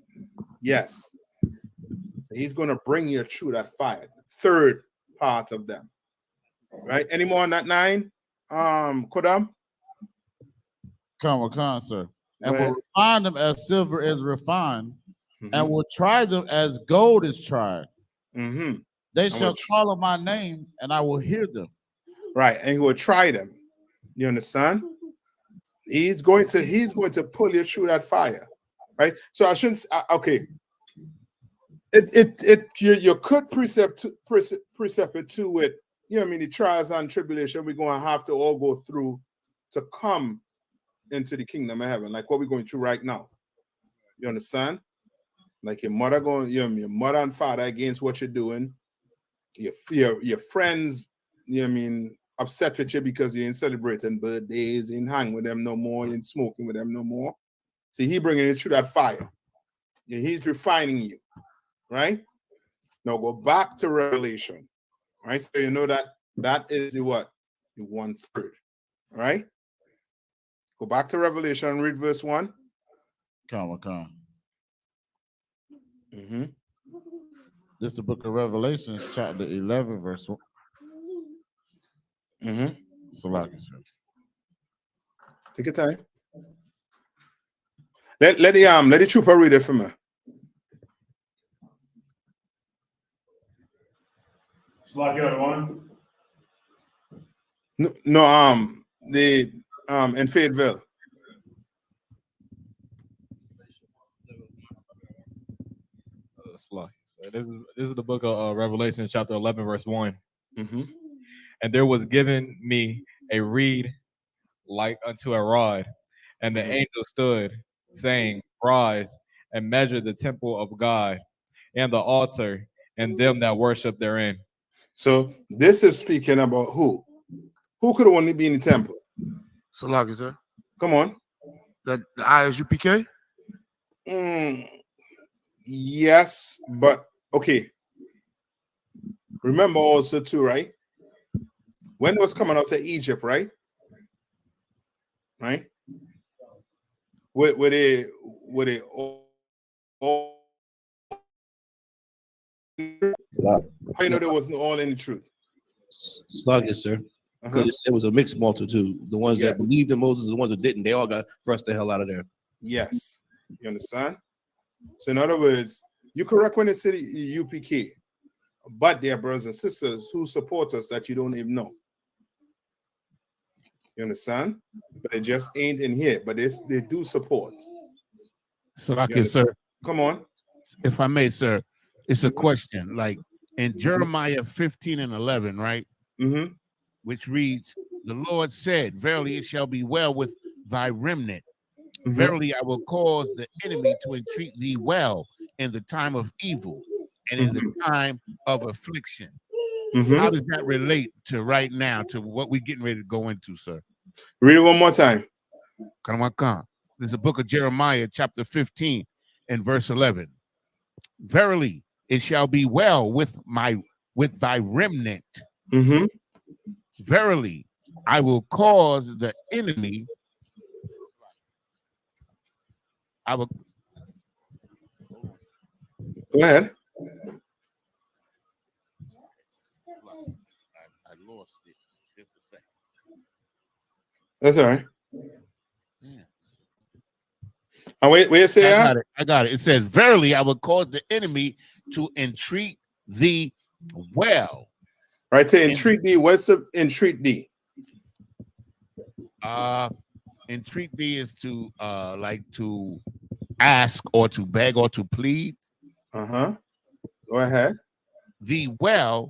Yes. So he's going to bring you through that fire. Third part of them. Right? Any more on that 9? Kodam? Come on, sir. And will refine them as silver is refined, and will try them as gold is tried. They shall call on my name, and I will hear them. Right, and he will try them. You understand? He's going to pull you through that fire, right? So I shouldn't. Okay. You could precept it too with, you know, I mean, the trials and tribulation we're going to have to all go through to come into the kingdom of heaven, like what we're going through right now. You understand? Like your mother going, you know, your mother and father against what you're doing. Your friends, you know, I mean, upset with you because you ain't celebrating birthdays, you ain't hang with them no more, you ain't smoking with them no more. See, he bringing you through that fire. Yeah, he's refining you, right? Now go back to Revelation, right? So you know that is the what? The 1/3, right? Go back to Revelation and read verse 1. Come. This is the book of Revelation, chapter 11, verse 1. So like it, sir. Take your time. Let the trooper read it for me. Slot you out one. No, in Fayetteville. So this is the book of Revelation, chapter 11, verse 1. And there was given me a reed like unto a rod, and the angel stood, saying, Rise and measure the temple of God, and the altar, and them that worship therein. So this is speaking about who? Who could only be in the temple? Salaki, sir. Come on. The I.S.U.P.K? Yes, but okay. Remember also too, right? When it was coming out of Egypt, right? Right? With a how you know there wasn't all in the truth? Sluggish, sir. Because it was a mixed multitude. The ones that believed in Moses, the ones that didn't, they all got thrust the hell out of there. Yes. You understand? So in other words, you correct when it's the UPK, but there are brothers and sisters who support us that you don't even know. You understand? But they just ain't in here, but they do support. So like it, sir. Come on. If I may, sir, it's a question. Like in Jeremiah 15:11, right? Which reads, the Lord said, verily it shall be well with thy remnant. Verily I will cause the enemy to entreat thee well in the time of evil and in the time of affliction. How does that relate to right now, to what we're getting ready to go into, sir? Read it one more time. Come on. This is the book of Jeremiah, chapter 15 and verse 11. Verily, it shall be well with thy remnant. Verily, I will cause the enemy. Go ahead. I lost it. Just a second. That's all right. Wait, say I got it. It says, verily, I will cause the enemy to entreat thee well. Right, to entreat thee. What's the entreat thee? Entreat thee is to like to ask or to beg or to plead. Go ahead. Thee well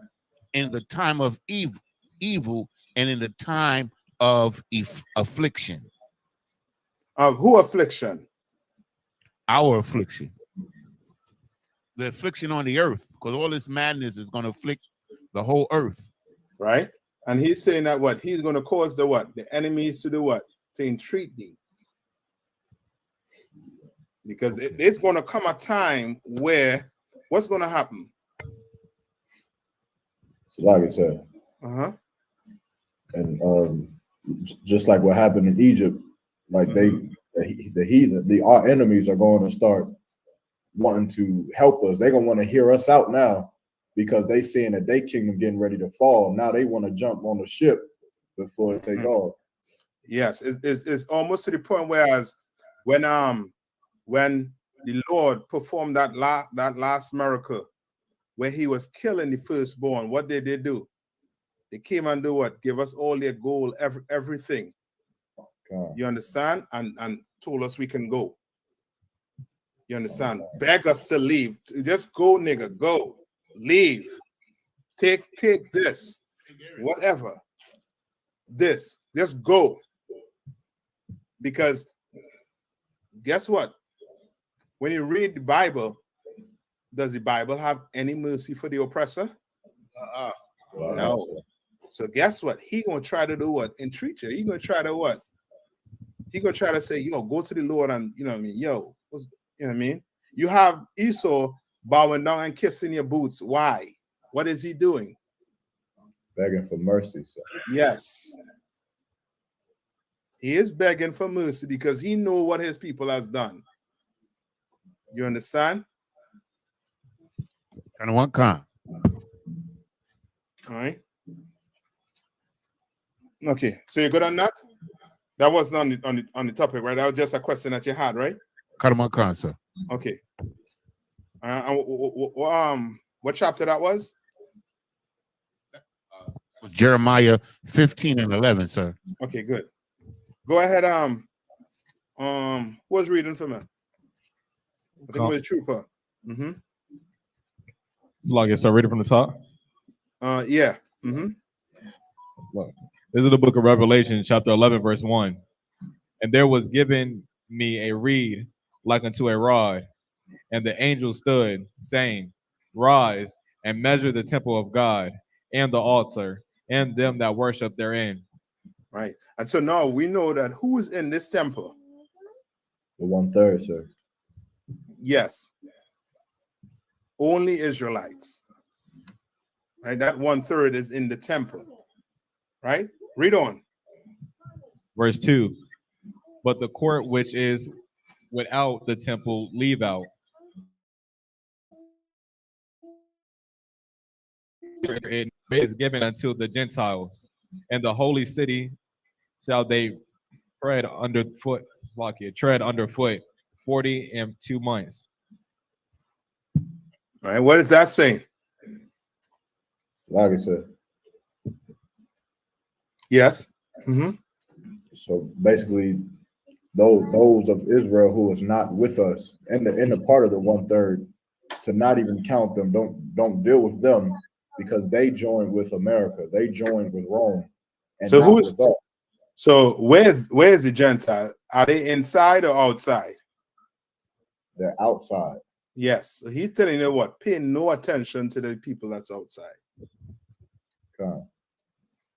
in the time of evil and in the time of affliction. Who affliction? Our affliction. The affliction on the earth, because all this madness is going to afflict the whole earth. Right? And he's saying that what? He's going to cause the what? The enemies to do what? To entreat thee. Because there's going to come a time where what's going to happen? So like I said. And just like what happened in Egypt, like our enemies are going to start wanting to help us. They're going to want to hear us out now because they seeing that their kingdom getting ready to fall. Now they want to jump on the ship before it take off. Yes, it's almost to the point whereas when the Lord performed that last miracle where he was killing the firstborn, what did they do? They came and do what? Give us all their gold, everything. God. You understand? And told us we can go. You understand? Beg us to leave. Just go, nigga, go. Leave. Take this. Whatever. This. Just go. Because guess what? When you read the Bible, does the Bible have any mercy for the oppressor? No. So guess what? He gonna try to do what? Entreat you. He gonna try to what? He gonna try to say, yo, go to the Lord and you know what I mean? Yo, you know what I mean? You have Esau bowing down and kissing your boots. Why? What is he doing? Begging for mercy. So. Yes. He is begging for mercy because he knows what his people has done. You understand? Kind of All right. Okay. So you're good on that? That wasn't on the topic, right? That was just a question that you had, right? Cut him on, sir. Okay. What chapter that was? Jeremiah 15 and 11, sir. Okay, good. Go ahead. Who was reading for me? I think it was Trooper. So read it from the top. Yeah. This is the book of Revelation, chapter 11, verse 1. And there was given me a reed like unto a rod, and the angel stood, saying, Rise and measure the temple of God, and the altar, and them that worship therein. Right. And so now we know that who is in this temple? The 1/3, sir. Yes. Only Israelites. Right. That 1/3 is in the temple. Right. Read on. Verse 2. But the court which is without the temple leave out. It is given unto the Gentiles, and the holy city shall they tread underfoot 42 months. All right, what is that saying? Like I said. Yes. So basically, those of Israel who is not with us in the part of the 1/3, to not even count them, don't deal with them because they joined with America, they joined with Rome, and so not with us. So where's the Gentiles? Are they inside or outside? They're outside. Yes. So he's telling you what? Pay no attention to the people that's outside.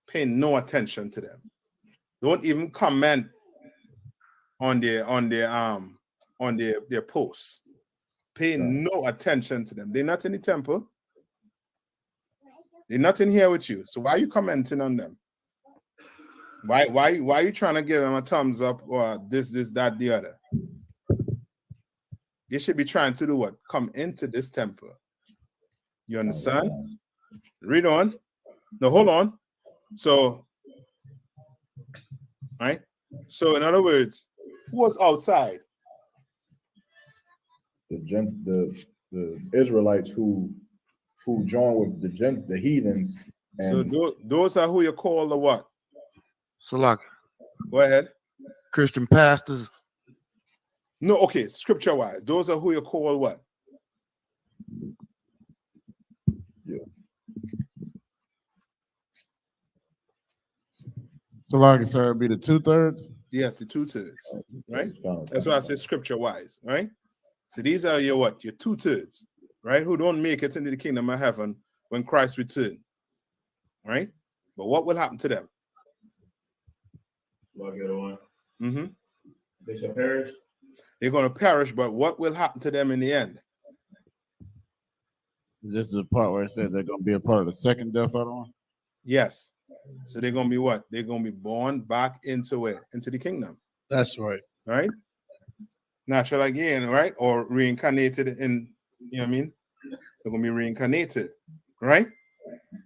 Pay no attention to them. Don't even comment on their posts. Pay no attention to them. They're not in the temple. They're not in here with you. So why are you commenting on them? Why are you trying to give them a thumbs up or this, that, the other? You should be trying to do what? Come into this temple. You understand? Read on. No, hold on. So, right? So, in other words, who was outside? The Israelites who joined with the heathens. And so those are who you call the what? Salaki. Go ahead. Christian pastors. No, okay, scripture-wise. Those are who you call what? So like I said, it'd be the 2/3? Yes, the 2/3. Right? That's why I say scripture-wise, right? So these are your what? Your 2/3, right? Who don't make it into the kingdom of heaven when Christ returns. Right? But what will happen to them? Mm-hmm. They shall perish. They're going to perish, but what will happen to them in the end? This is the part where it says they're going to be a part of the second death, I don't know. Yes. So they're going to be what? They're going to be born back into where? Into the kingdom. That's right. Right? Natural again, right? Or reincarnated in, you know what I mean? They're going to be reincarnated. Right?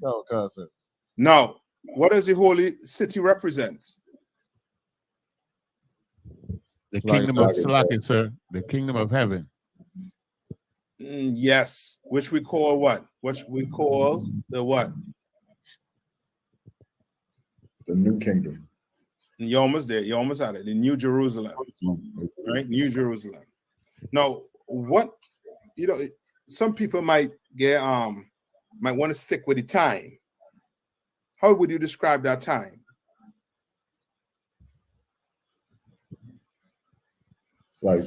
No, concept. Now, what does the holy city represent? The kingdom of Salaki, sir. The kingdom of heaven. Yes. Which we call what? Which we call the what? The new kingdom. You're almost there. You're almost at it. The New Jerusalem. Right? New Jerusalem. Now, what, some people might want to stick with the time. How would you describe that time? It's like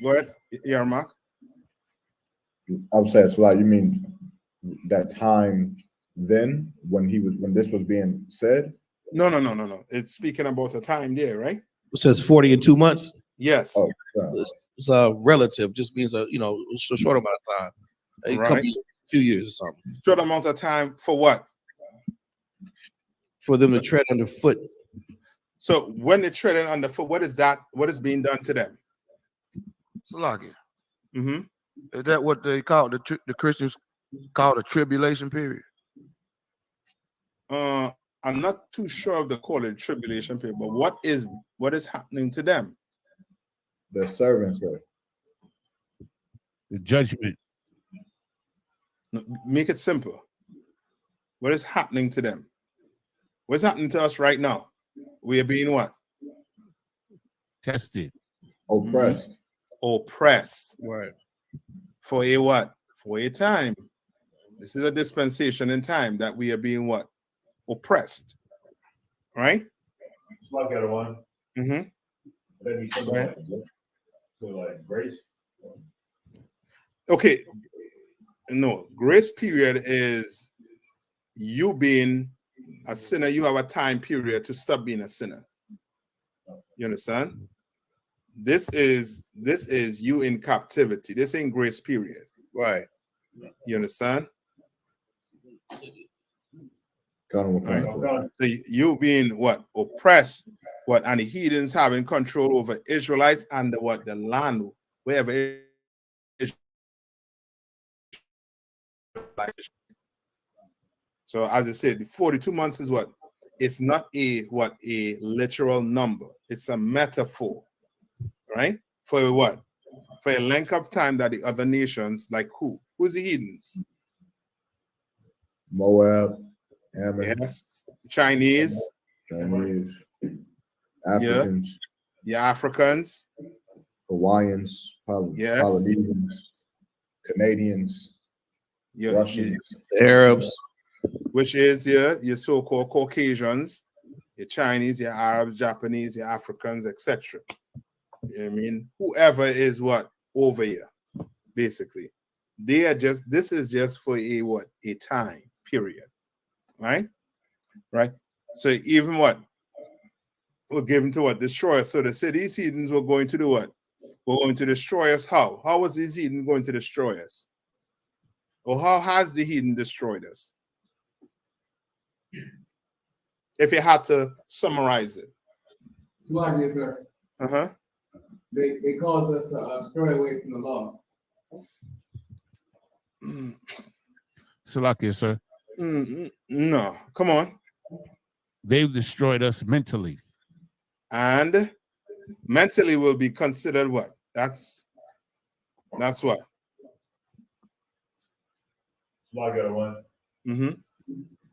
Go ahead, Yarmak. I would say it's like, you mean that time then when this was being said? No. It's speaking about a time there, right? It says 40 and 2 months. Yes. Oh, it's relative. Just means a short amount of time. It could be a few years or something. Short amount of time for what? For them to tread underfoot. So when they're treading underfoot, what is that? What is being done to them? Salaki. Is that what they call the Christians call the tribulation period? I'm not too sure if they call it tribulation period, but what is happening to them? The servants, sir. The judgment. Make it simple. What is happening to them? What's happening to us right now? We are being what? Tested. Oppressed. Oppressed. Right. For a what? For a time. This is a dispensation in time that we are being what? Oppressed. Right? It's like the other one. Maybe something like grace. Okay. No, grace period is you being a sinner. You have a time period to stop being a sinner. You understand? This is you in captivity. This ain't grace period. Right. You understand? Right. So you being what? Oppressed, what? And the heathens having control over Israelites and the land, wherever So as I said, the 42 months is what? It's not a literal number. It's a metaphor, right? For what? For a length of time that the other nations, like who? Who's the heathens? Moab, Ammon. Yes. Chinese. Africans. Yeah, Africans. Hawaiians, Yes. Polynesians, Canadians, Russians, Arabs, which is your so-called Caucasians, your Chinese, your Arabs, Japanese, your Africans, etc. You know what I mean? Whoever is what over here, basically. They are just, this is just for a what? A time period. Right? Right? So even what? We're given to what? Destroy us. So they said these heathens were going to do what? We're going to destroy us. How? How was these heathen going to destroy us? Or how has the heathen destroyed us? If you had to summarize it. It's like this, sir. Uh-huh. They caused us to stray away from the law. Salakia, sir. No, come on. They've destroyed us mentally. And mentally will be considered what? That's what? I got one.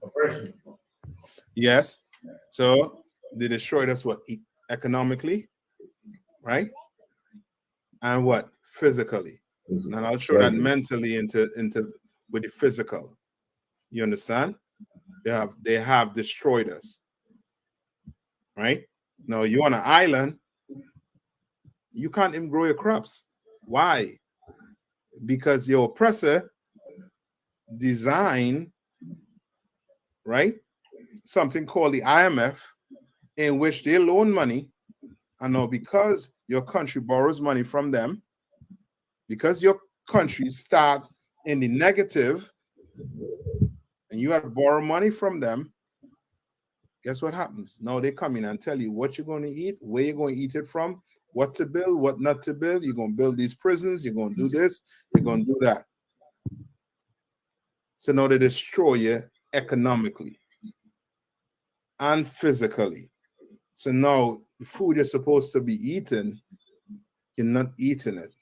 Oppression. Yes. So they destroyed us what? Economically, right? And what? Physically. And I'll show that mentally into with the physical. You understand? They have destroyed us. Right? Now you're on an island, you can't even grow your crops. Why? Because your oppressor designed, right, something called the IMF, in which they loan money. And now because your country borrows money from them, because your country starts in the negative, and you have to borrow money from them, guess what happens? Now they come in and tell you what you're going to eat, where you're going to eat it from, what to build, what not to build. You're going to build these prisons, you're going to do this, you're going to do that. So now they destroy you economically and physically. So now the food you're supposed to be eating, you're not eating it.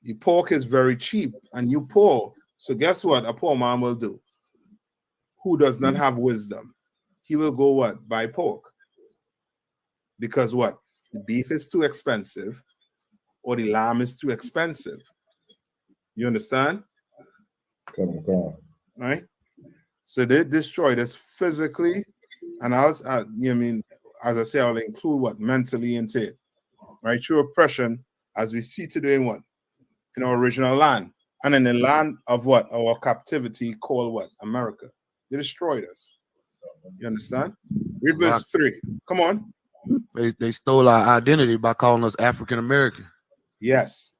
The pork is very cheap and you poor. So guess what a poor man will do? Who does not have wisdom? He will go what? Buy pork. Because what? The beef is too expensive or the lamb is too expensive. You understand? Right? So they destroyed us physically, and as I say, I'll include what? Mentally into it. Right? Through oppression, as we see today in what? In our original land. And in the land of what? Our captivity called what? America. They destroyed us. You understand? Read verse 3. Come on. They stole our identity by calling us African American. Yes.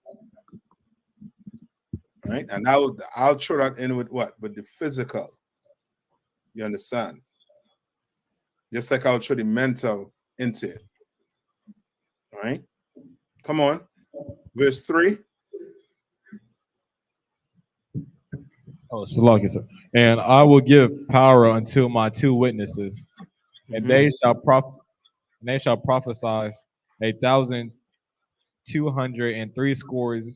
Right? And I'll throw that in with what? With the physical. You understand? Just like I'll throw the mental into it. All right? Come on. Verse 3. Oh, Salaki, sir. And I will give power unto my two witnesses, and they shall prophesy 1,260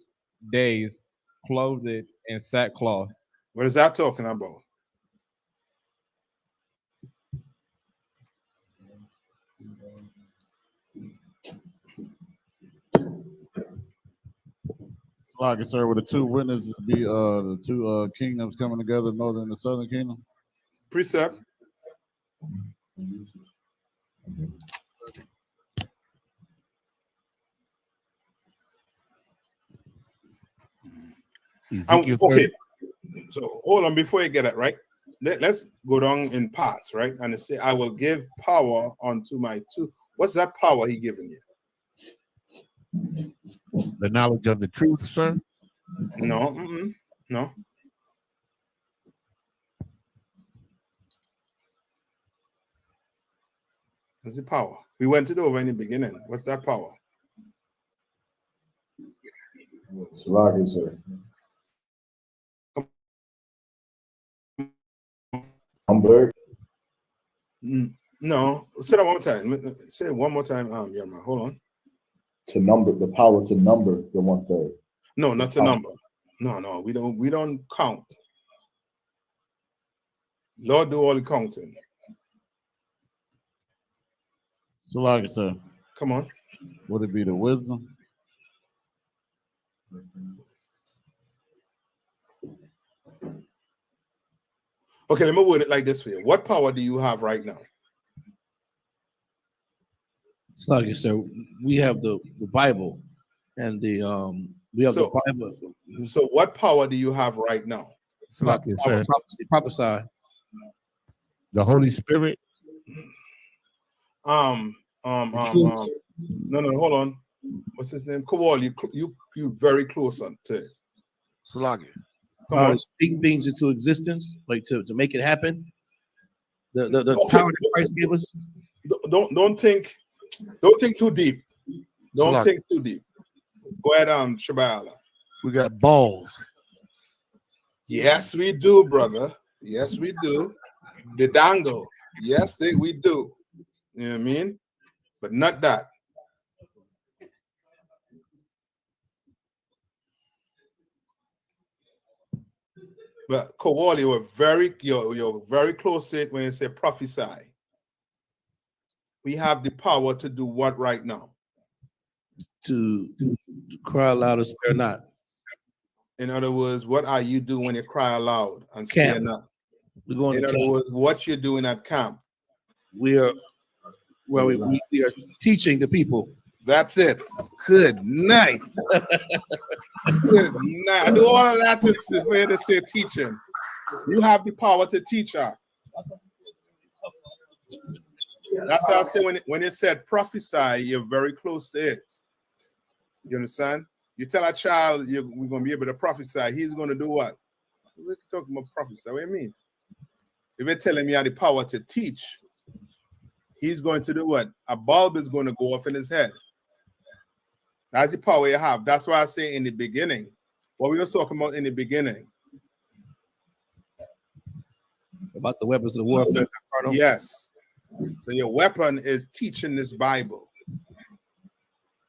days, clothed in sackcloth. What is that talking about? Like I said, would the two witnesses be the two kingdoms coming together, northern and the southern kingdom? Precept. Okay, so hold on before you get it right. Let's go down in parts, right? And it say, I will give power unto my two. What's that power he giving you? The knowledge of the truth, sir? No, no. What's the power? We went it over in the beginning. What's that power? Salaki, sir. Hamburg. No, say that one more time. Say it one more time. Yerma, hold on. To number, the power to number the 1/3. No, not to number. No, we don't count. Lord do all the counting. So, like I said, come on. Would it be the wisdom? Okay, let me word it like this for you. What power do you have right now? So, like I said, we have the Bible, and we have the Bible. So what power do you have right now? Prophesy. The Holy Spirit. No, hold on. What's his name? Kowal, you very close on to it. Salagi. Come on. Speak things into existence, like to make it happen. The power that Christ gave us. Don't think too deep. Don't think too deep. Go ahead, Shabala. We got balls. Yes, we do, brother. Yes, we do. The dangle. Yes, we do. You know what I mean? But not that. But Kowal, you're very close to it when you say prophesy. We have the power to do what right now? To cry aloud and spare not. In other words, what are you doing when you cry aloud and spare not? We're going in other words, what you're doing at camp? We are teaching the people. That's it. Good night. Good night. I do all of that to where to say teaching. You have the power to teach her. That's why I say when it said prophesy, you're very close to it. You understand? You tell a child we're going to be able to prophesy, he's going to do what? We're talking about prophesy. What do you mean? If you're telling me you have the power to teach, he's going to do what? A bulb is going to go off in his head. That's the power you have. That's why I say in the beginning, what we were talking about in the beginning. About the weapons of warfare. Yes. So your weapon is teaching this Bible.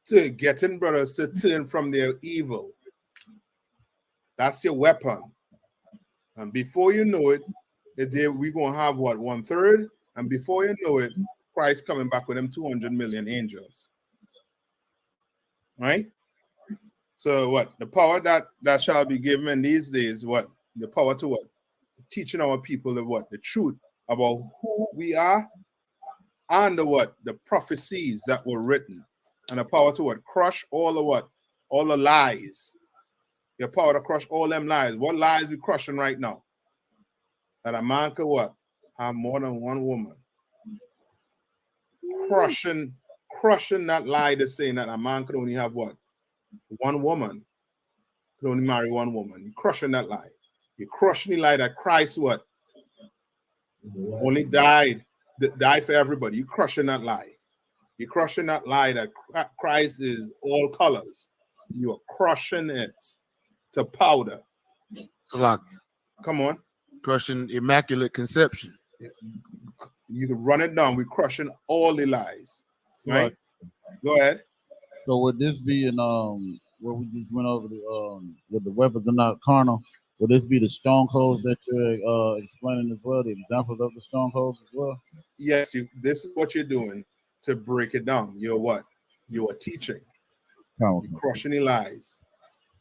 To getting brothers to turn from their evil. That's your weapon. And before you know it, we're going to have what? 1/3? And before you know it, Christ coming back with them 200 million angels. Right? So what? The power that shall be given in these days, what? The power to what? Teaching our people the truth about who we are and the prophecies that were written. And the power to what? Crush all the lies. Your power to crush all them lies. What lies we crushing right now? That a man could what? Have more than one woman. Crushing that lie to saying that a man could only have what? One woman. Could only marry one woman. You're crushing that lie. You're crushing the lie that Christ what? Only died for everybody. You're crushing that lie. You're crushing that lie that Christ is all colors. You are crushing it to powder. Come on. Crushing immaculate conception. You can run it down. We're crushing all the lies. Right? Go ahead. So would this be in what we just went over with the weapons are not carnal? Would this be the strongholds that you're explaining as well? The examples of the strongholds as well? Yes, this is what you're doing to break it down. You're what? You are teaching. You're crushing the lies.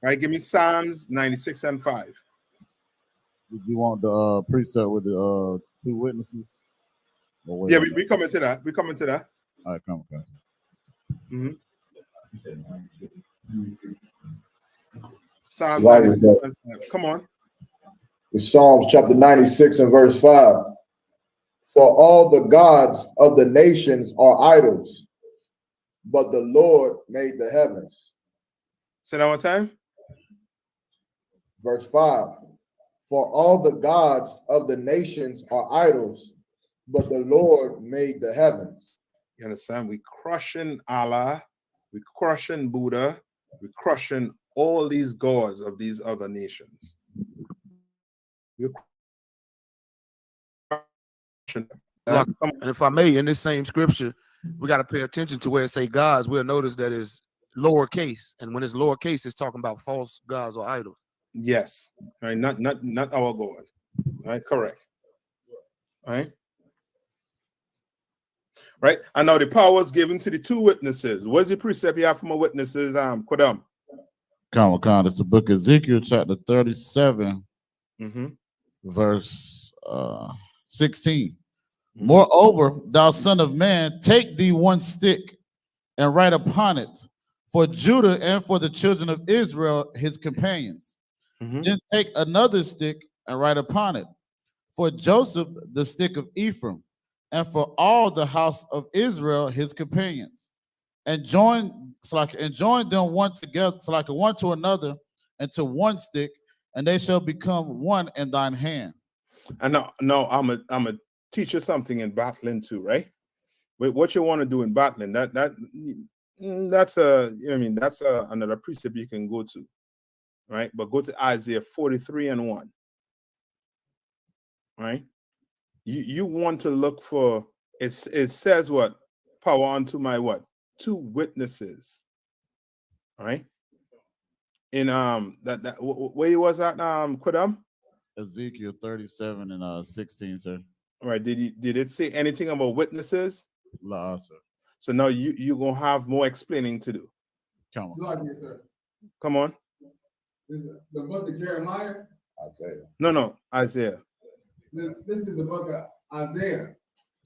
All right, give me Psalms 96 and 5. Did you want the precept with the two witnesses? Yeah, we coming to that. We coming to that. All right, come on. Mm-hmm. Psalms 96 and 5. Come on. It's Psalms chapter 96 and verse 5. For all the gods of the nations are idols, but the Lord made the heavens. Say that one time. Verse 5. For all the gods of the nations are idols, but the Lord made the heavens. You understand? We crushing Allah, we crushing Buddha, we crushing all these gods of these other nations. We're crushing them. And if I may, in this same scripture, we got to pay attention to where it say gods. We'll notice that is lowercase, and when it's lowercase, it's talking about false gods or idols. Yes, all right, not our God. All right, correct. All right. Right, and now the power is given to the two witnesses. What's the precept you have from our witnesses? Kodam. It's the book of Ezekiel, chapter 37, verse 16. Moreover, thou son of man, take thee one stick and write upon it for Judah and for the children of Israel, his companions. Then take another stick and write upon it, for Joseph, the stick of Ephraim, and for all the house of Israel, his companions. And join them one together, one to another, and to one stick, and they shall become one in thine hand. And now I'm a teach you something in battling too, right? But what you want to do in battling, that's another precept you can go to, right? But go to Isaiah 43:1, right? You want to look for it says what? Power unto my what? 2 witnesses, right? In where he was at Quidam? Ezekiel 37 and 16, sir. All right. Did it say anything about witnesses? La, sir. So now you're gonna have more explaining to do. Come on. Like this, sir. Come on. This is the book of Jeremiah. Isaiah. No, Isaiah. This is the book of Isaiah,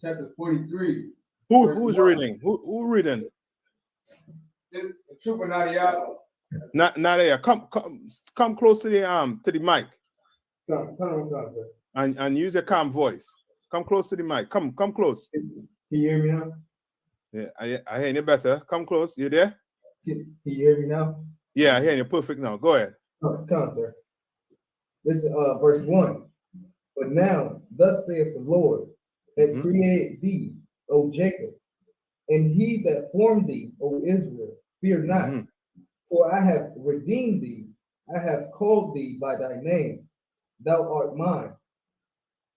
chapter 43. Who's reading? Who reading? The trooper Nadia. Nadia, come close to the mic. Come, sir. And use a calm voice. Come close to the mic. Come close. Can you hear me now? Yeah, I hear you better. Come close. You there? Can you hear me now? Yeah, I hear you perfect now. Go ahead. Come, sir. This is verse 1. But now, thus saith the Lord, that created thee, O Jacob, and he that formed thee, O Israel, fear not, for I have redeemed thee, I have called thee by thy name, thou art mine.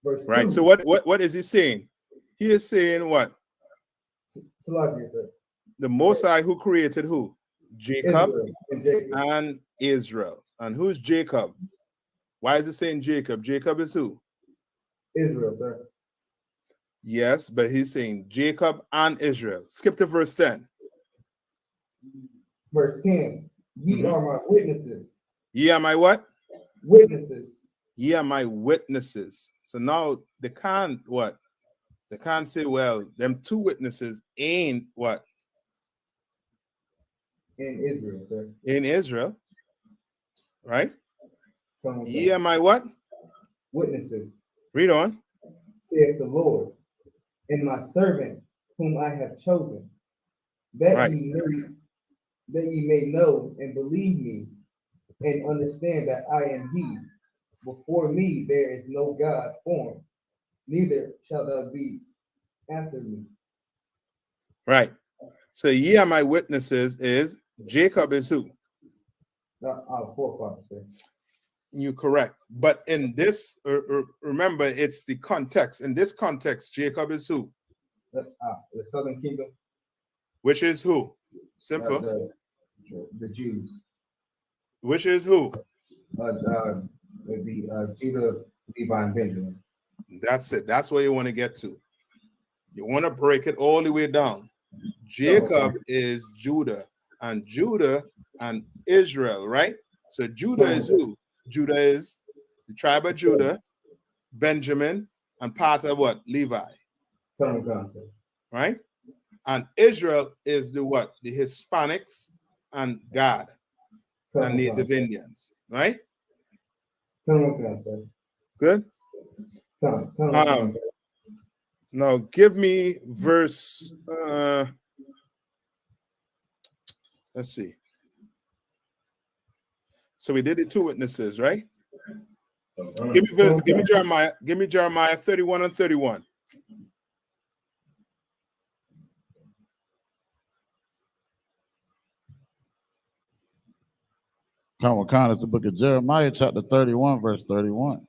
Verse 2. So what is he saying? He is saying what? The Most High who created who? Jacob and Israel. And who's Jacob? Why is it saying Jacob? Jacob is who? Israel, sir. Yes, but he's saying Jacob and Israel. Skip to verse 10. Verse 10. Ye are my witnesses. Ye are my what? Witnesses. Ye are my witnesses. So now they can't what? They can't say, well, them 2 witnesses ain't what? In Israel, sir. In Israel. Right? Ye are my what? Witnesses. Read on. Saith the Lord, and my servant whom I have chosen, that ye may know and believe me, and understand that I am he. Before me there is no God formed, neither shall there be after me. Right. So ye are my witnesses is Jacob is who? Forefather, sir. You're correct. But in this, remember, it's the context. In this context, Jacob is who? The southern kingdom. Which is who? Simple. The Jews. Which is who? Would be Judah, Levi, and Benjamin. That's it. That's where you want to get to. You want to break it all the way down. Jacob is Judah and Israel, right? So Judah is who? Judah is the tribe of Judah, Benjamin, and part of what? Levi. Right? And Israel is the what? The Hispanics and God and Native Indians, right? Good? Now give me verse let's see. So we did the 2 witnesses, right? Give me Jeremiah 31 and 31. Come on, it's the book of Jeremiah, chapter 31, verse 31.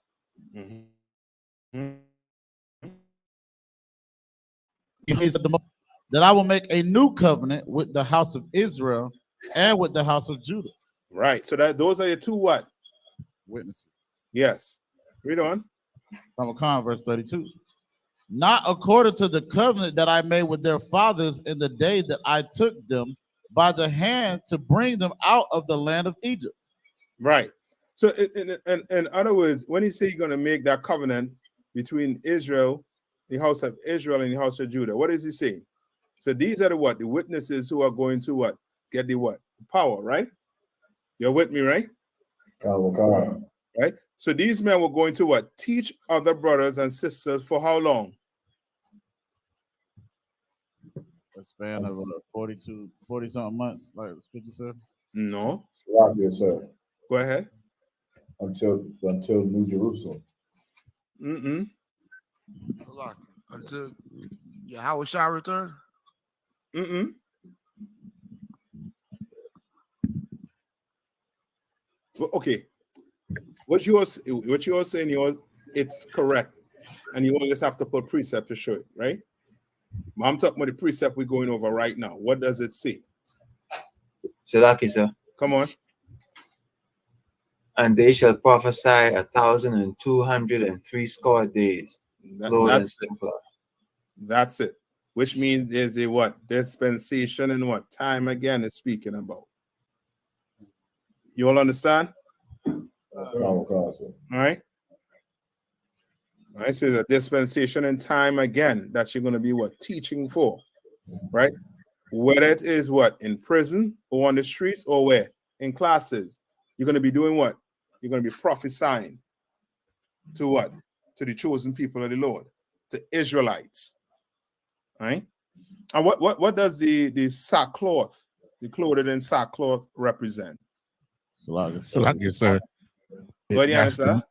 That I will make a new covenant with the house of Israel and with the house of Judah. Right. So that those are your 2 what? Witnesses. Yes. Read on. Verse 32. Not according to the covenant that I made with their fathers in the day that I took them by the hand to bring them out of the land of Egypt. Right. So in other words, when he say he's going to make that covenant between Israel, the house of Israel, and the house of Judah, what is he saying? So these are the what? The witnesses who are going to what? Get the what? power, right? You're with me, right? Right? So these men were going to what? Teach other brothers and sisters for how long? A span of 40-something months, like the scripture said. No. Yes, sir. Go ahead. Until New Jerusalem. Until Yahweh return. Well, okay. What you're saying, it's correct, and you always have to put precept to show it, right? I'm talking about the precept we're going over right now. What does it say? Salaki, sir. Come on. And they shall prophesy 1,203 days. That's it. Which means there's a what? Dispensation and what? Time again is speaking about. You all understand? All right. All right. So the dispensation and time again that you're going to be what? Teaching for, right? Whether it is what? In prison or on the streets or where? In classes. You're going to be doing what? You're going to be prophesying to what? To the chosen people of the Lord, to Israelites. All right. And what does the sackcloth, the clothed in sackcloth represent? Salakia, sir. What do you That's understand?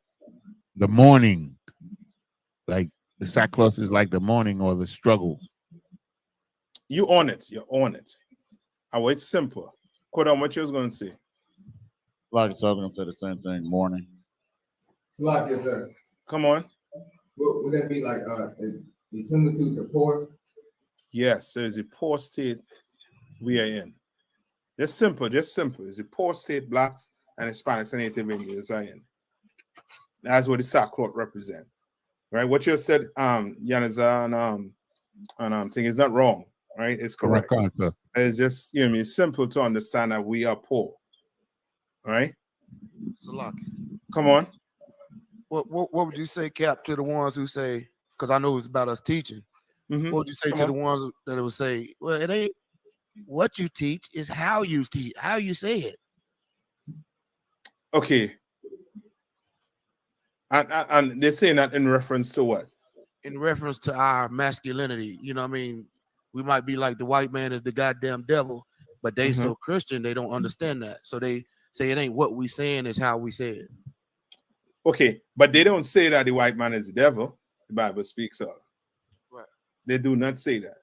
the mourning. Like the sackcloth is like the mourning or the struggle. You own it. You own it. Oh, it's simple. Quote on what you was going to say. Like so I was gonna say the same thing. Mourning. Yes, sir. Come on. Would that be like a similitude to poor? Yes, there's a poor state we are in. Just simple. It's a poor state blacks and Hispanics and Native Indians are in. That's what the sackcloth represent. Right? What you said, Yanaza and thing is not wrong, right? It's correct. It's just, it's simple to understand that we are poor. All right. Come on. What would you say, Cap, to the ones who say, because I know it's about us teaching. What would you say to the ones that would say, well, it ain't what you teach, is how you teach, how you say it. Okay. And they're saying that in reference to what? In reference to our masculinity. You know what I mean? We might be like the white man is the goddamn devil, but they so Christian, they don't understand that. So they say it ain't what we saying, is how we say it. Okay, but they don't say that the white man is the devil. The Bible speaks of. Right. They do not say that.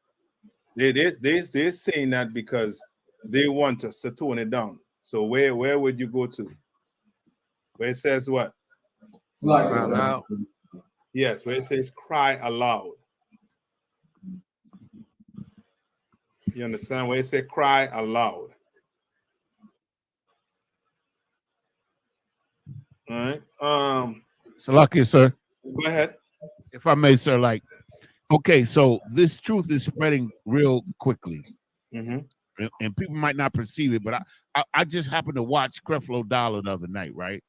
They're saying that because they want us to tone it down. So where would you go to? Where it says what? Cry aloud. Yes, where it says cry aloud. You understand? Where it says cry aloud. All right. Salakia, sir. Go ahead. If I may, sir, okay, so this truth is spreading real quickly. And people might not perceive it, but I just happened to watch Creflo Dollar the other night, right?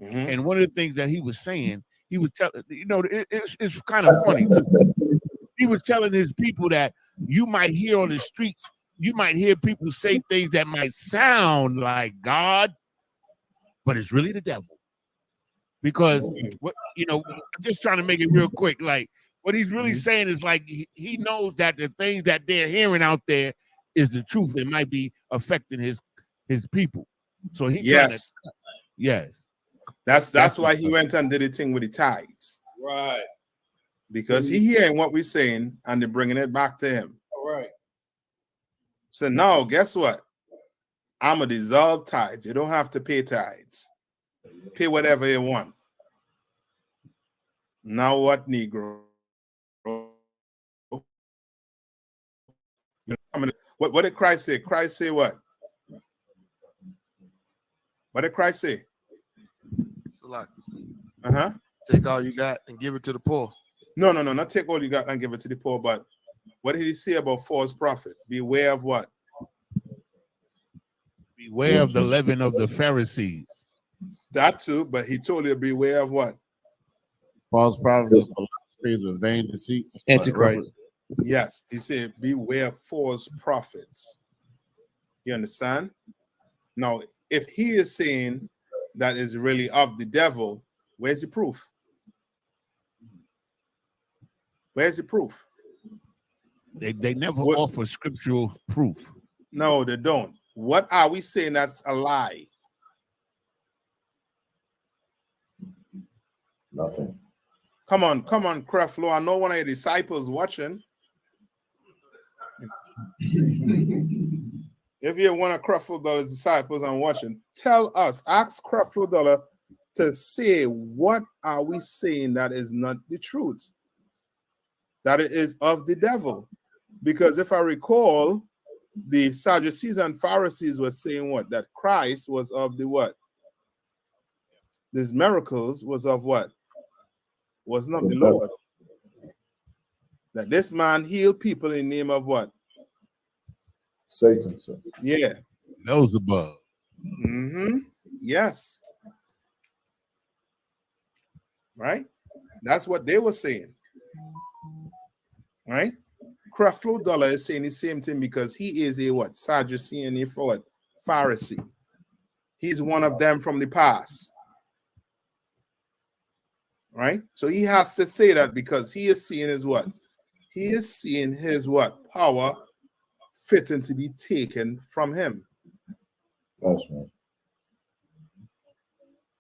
And one of the things that he was saying, he was telling, it's kind of funny too. He was telling his people that you might hear on the streets, you might hear people say things that might sound like God, but it's really the devil. Because I'm just trying to make it real quick. Like what he's really saying is like he knows that the things that they're hearing out there is the truth. It might be affecting his people. So he yes. That's why he went and did the thing with the tithes. Right. Because he hearing what we're saying and they're bringing it back to him. All right. So now, guess what? I'm going to dissolve tithes. You don't have to pay tithes. Pay whatever you want. Now what, Negro? What did Christ say? Christ say what? What did Christ say? Take all you got and give it to the poor. No, not take all you got and give it to the poor. But what did he say about false prophet? Beware of what? Beware of the leaven of the Pharisees. That too, but he told you beware of what? False prophets and philosophies with vain deceits. Antichrist. Yes, he said beware of false prophets. You understand? Now, if he is saying that is really of the devil, where's the proof? Where's the proof? They never offer scriptural proof. No, they don't. What are we saying that's a lie? Nothing. Come on, Creflo. I know one of your disciples watching. If you're one of Creflo Dollar's disciples and watching, tell us, ask Creflo Dollar to say what are we saying that is not the truth, that it is of the devil. Because if I recall, the Sadducees and Pharisees were saying what? That Christ was of the what? These miracles was of what? Was not the Lord. That this man healed people in the name of what? Satan, sir. Yeah. Those above. Yes. Right? That's what they were saying. Right? Creflo Dollar is saying the same thing because he is a what? Sadducee and a what? Pharisee. He's one of them from the past. Right? So he has to say that because he is seeing his what? He is seeing his what? Power fitting to be taken from him. That's right.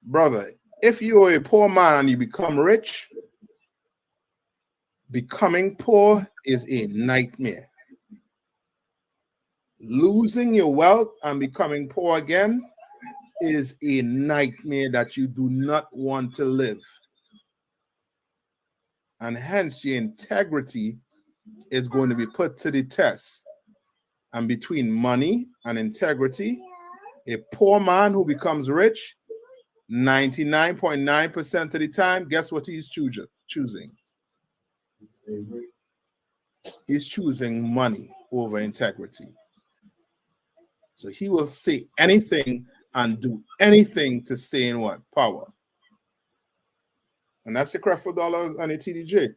Brother, if you are a poor man and you become rich, becoming poor is a nightmare. Losing your wealth and becoming poor again is a nightmare that you do not want to live. And hence your integrity is going to be put to the test. And between money and integrity, a poor man who becomes rich, 99.9% of the time, guess what he's choosing? He's choosing money over integrity. So he will say anything and do anything to stay in what? Power. And that's the Creflo Dollars and the TDJ.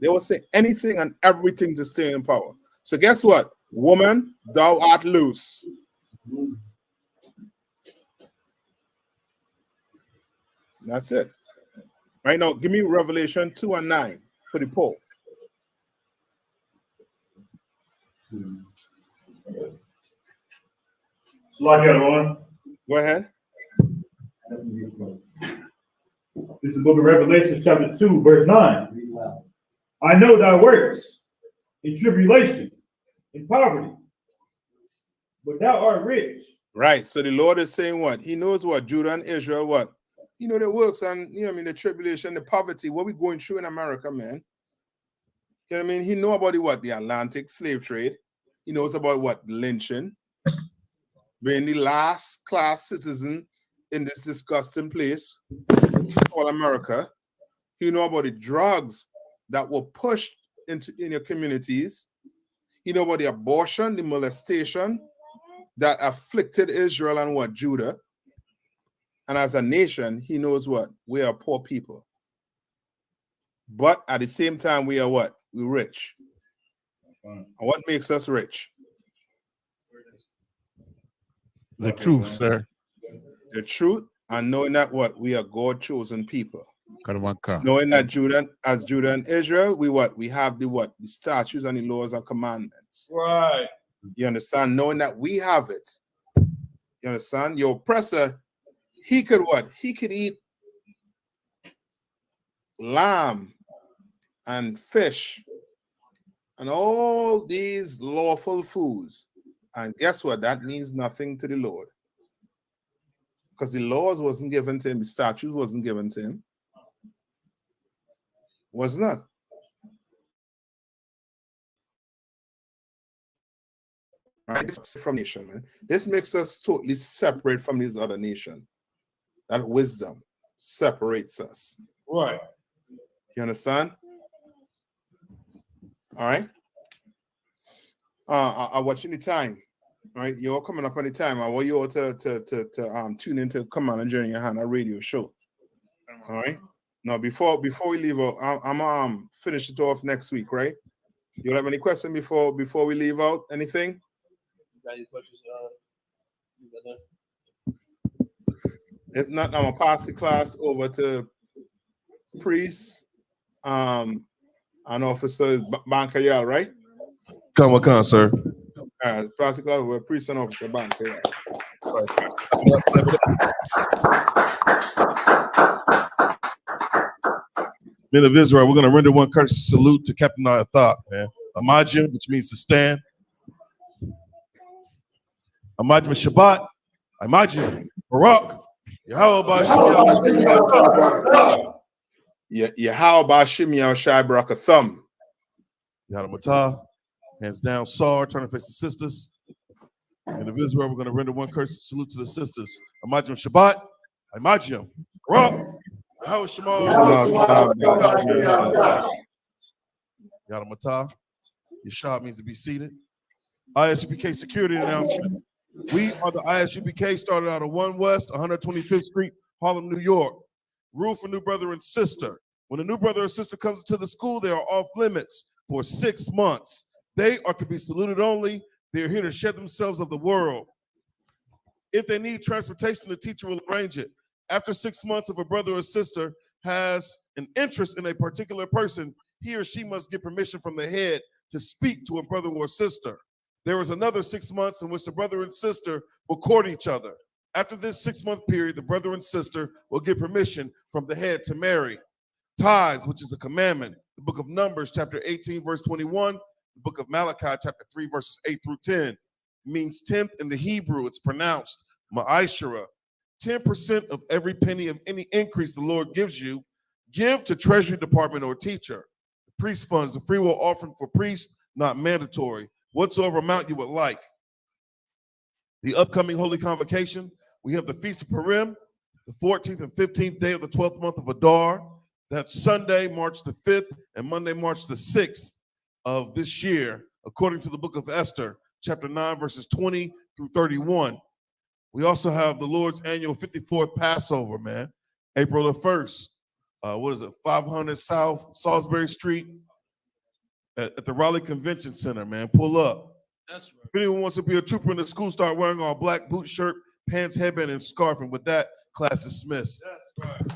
They will say anything and everything to stay in power. So guess what? Woman, thou art loose. That's it. Right now, give me Revelation 2:9 for the poll. Slide everyone. Go ahead. This is the book of Revelation, chapter 2, verse 9. I know thy works in tribulation, in poverty, but thou art rich. Right. So the Lord is saying what? He knows what? Judah and Israel, what? You know, the works and, you know what I mean, the tribulation, the poverty, what we're going through in America, man. You know what I mean? He knows about the what? The Atlantic slave trade. He knows about what? Lynching. Being the last class citizen in this disgusting place called America. You know about the drugs that were pushed in your communities. You know about the abortion, the molestation that afflicted Israel and what? Judah. And as a nation, he knows what? We are poor people. But at the same time, we are what? We're rich. And what makes us rich? The truth, sir. The truth, and knowing that what? We are God-chosen people. Karamaka. Knowing that Judah and Israel, we what? We have the what? The statutes and the laws and commandments. Right. You understand? Knowing that we have it. You understand? Your oppressor, he could what? He could eat lamb and fish and all these lawful foods. And guess what? That means nothing to the Lord. Because the laws wasn't given to him, the statutes wasn't given to him. Was not. Right? From nation, man. This makes us totally separate from these other nations. That wisdom separates us. Right. You understand? All right. I'm watching the time. All right, you're coming up on the time. I want you all to tune in to Come On and Join YAHANNA radio show. All right. Now before we leave out, I'm finish it off next week, right? You have any question before we leave out? Anything? If not, I'm gonna pass the class over to Priest. I know Officer Bankayal, right? Come, sir. Pass the class over Priest and Officer Bankayal. Men of Israel, we're going to render one courteous salute to Captain I.S.U.P.K, man. Imagine, which means to stand. Imagine Shabbat. Imagine Barak. Yahweh Bashim Yahushai Barakathum. Yahweh hands down, Sar, turn to face the sisters. Men of Israel, we're going to render one courteous salute to the sisters. Imagine Shabbat. Imagine Barak. Yahweh Yadamata. Yashab means to be seated. I.S.U.P.K security announcement. We are the I.S.U.P.K, started out of 1 West, 125th Street, Harlem, New York. Rule for new brother and sister. When a new brother or sister comes into the school, they are off limits for 6 months. They are to be saluted only. They are here to shed themselves of the world. If they need transportation, the teacher will arrange it. After 6 months, if a brother or sister has an interest in a particular person, he or she must get permission from the head to speak to a brother or sister. There is another 6 months in which the brother and sister will court each other. After this 6-month period, the brother and sister will get permission from the head to marry. Tithes, which is a commandment. The book of Numbers, chapter 18, verse 21. The book of Malachi, chapter 3, verses 8 through 10. Means tenth in the Hebrew. It's pronounced ma'ashara. 10% of every penny of any increase the Lord gives you, give to Treasury Department or teacher. The priest funds, the free will offering for priests, not mandatory. Whatsoever amount you would like. The upcoming Holy Convocation, we have the Feast of Purim, the 14th and 15th day of the 12th month of Adar. That's Sunday, March the 5th, and Monday, March the 6th of this year, according to the book of Esther, chapter 9, verses 20 through 31. We also have the Lord's annual 54th Passover, man, April the 1st. 500 South Salisbury Street at the Raleigh Convention Center, man. Pull up. That's right. If anyone wants to be a trooper in the school, start wearing all black boot shirt, pants, headband, and scarf. And with that, class is dismissed. That's right.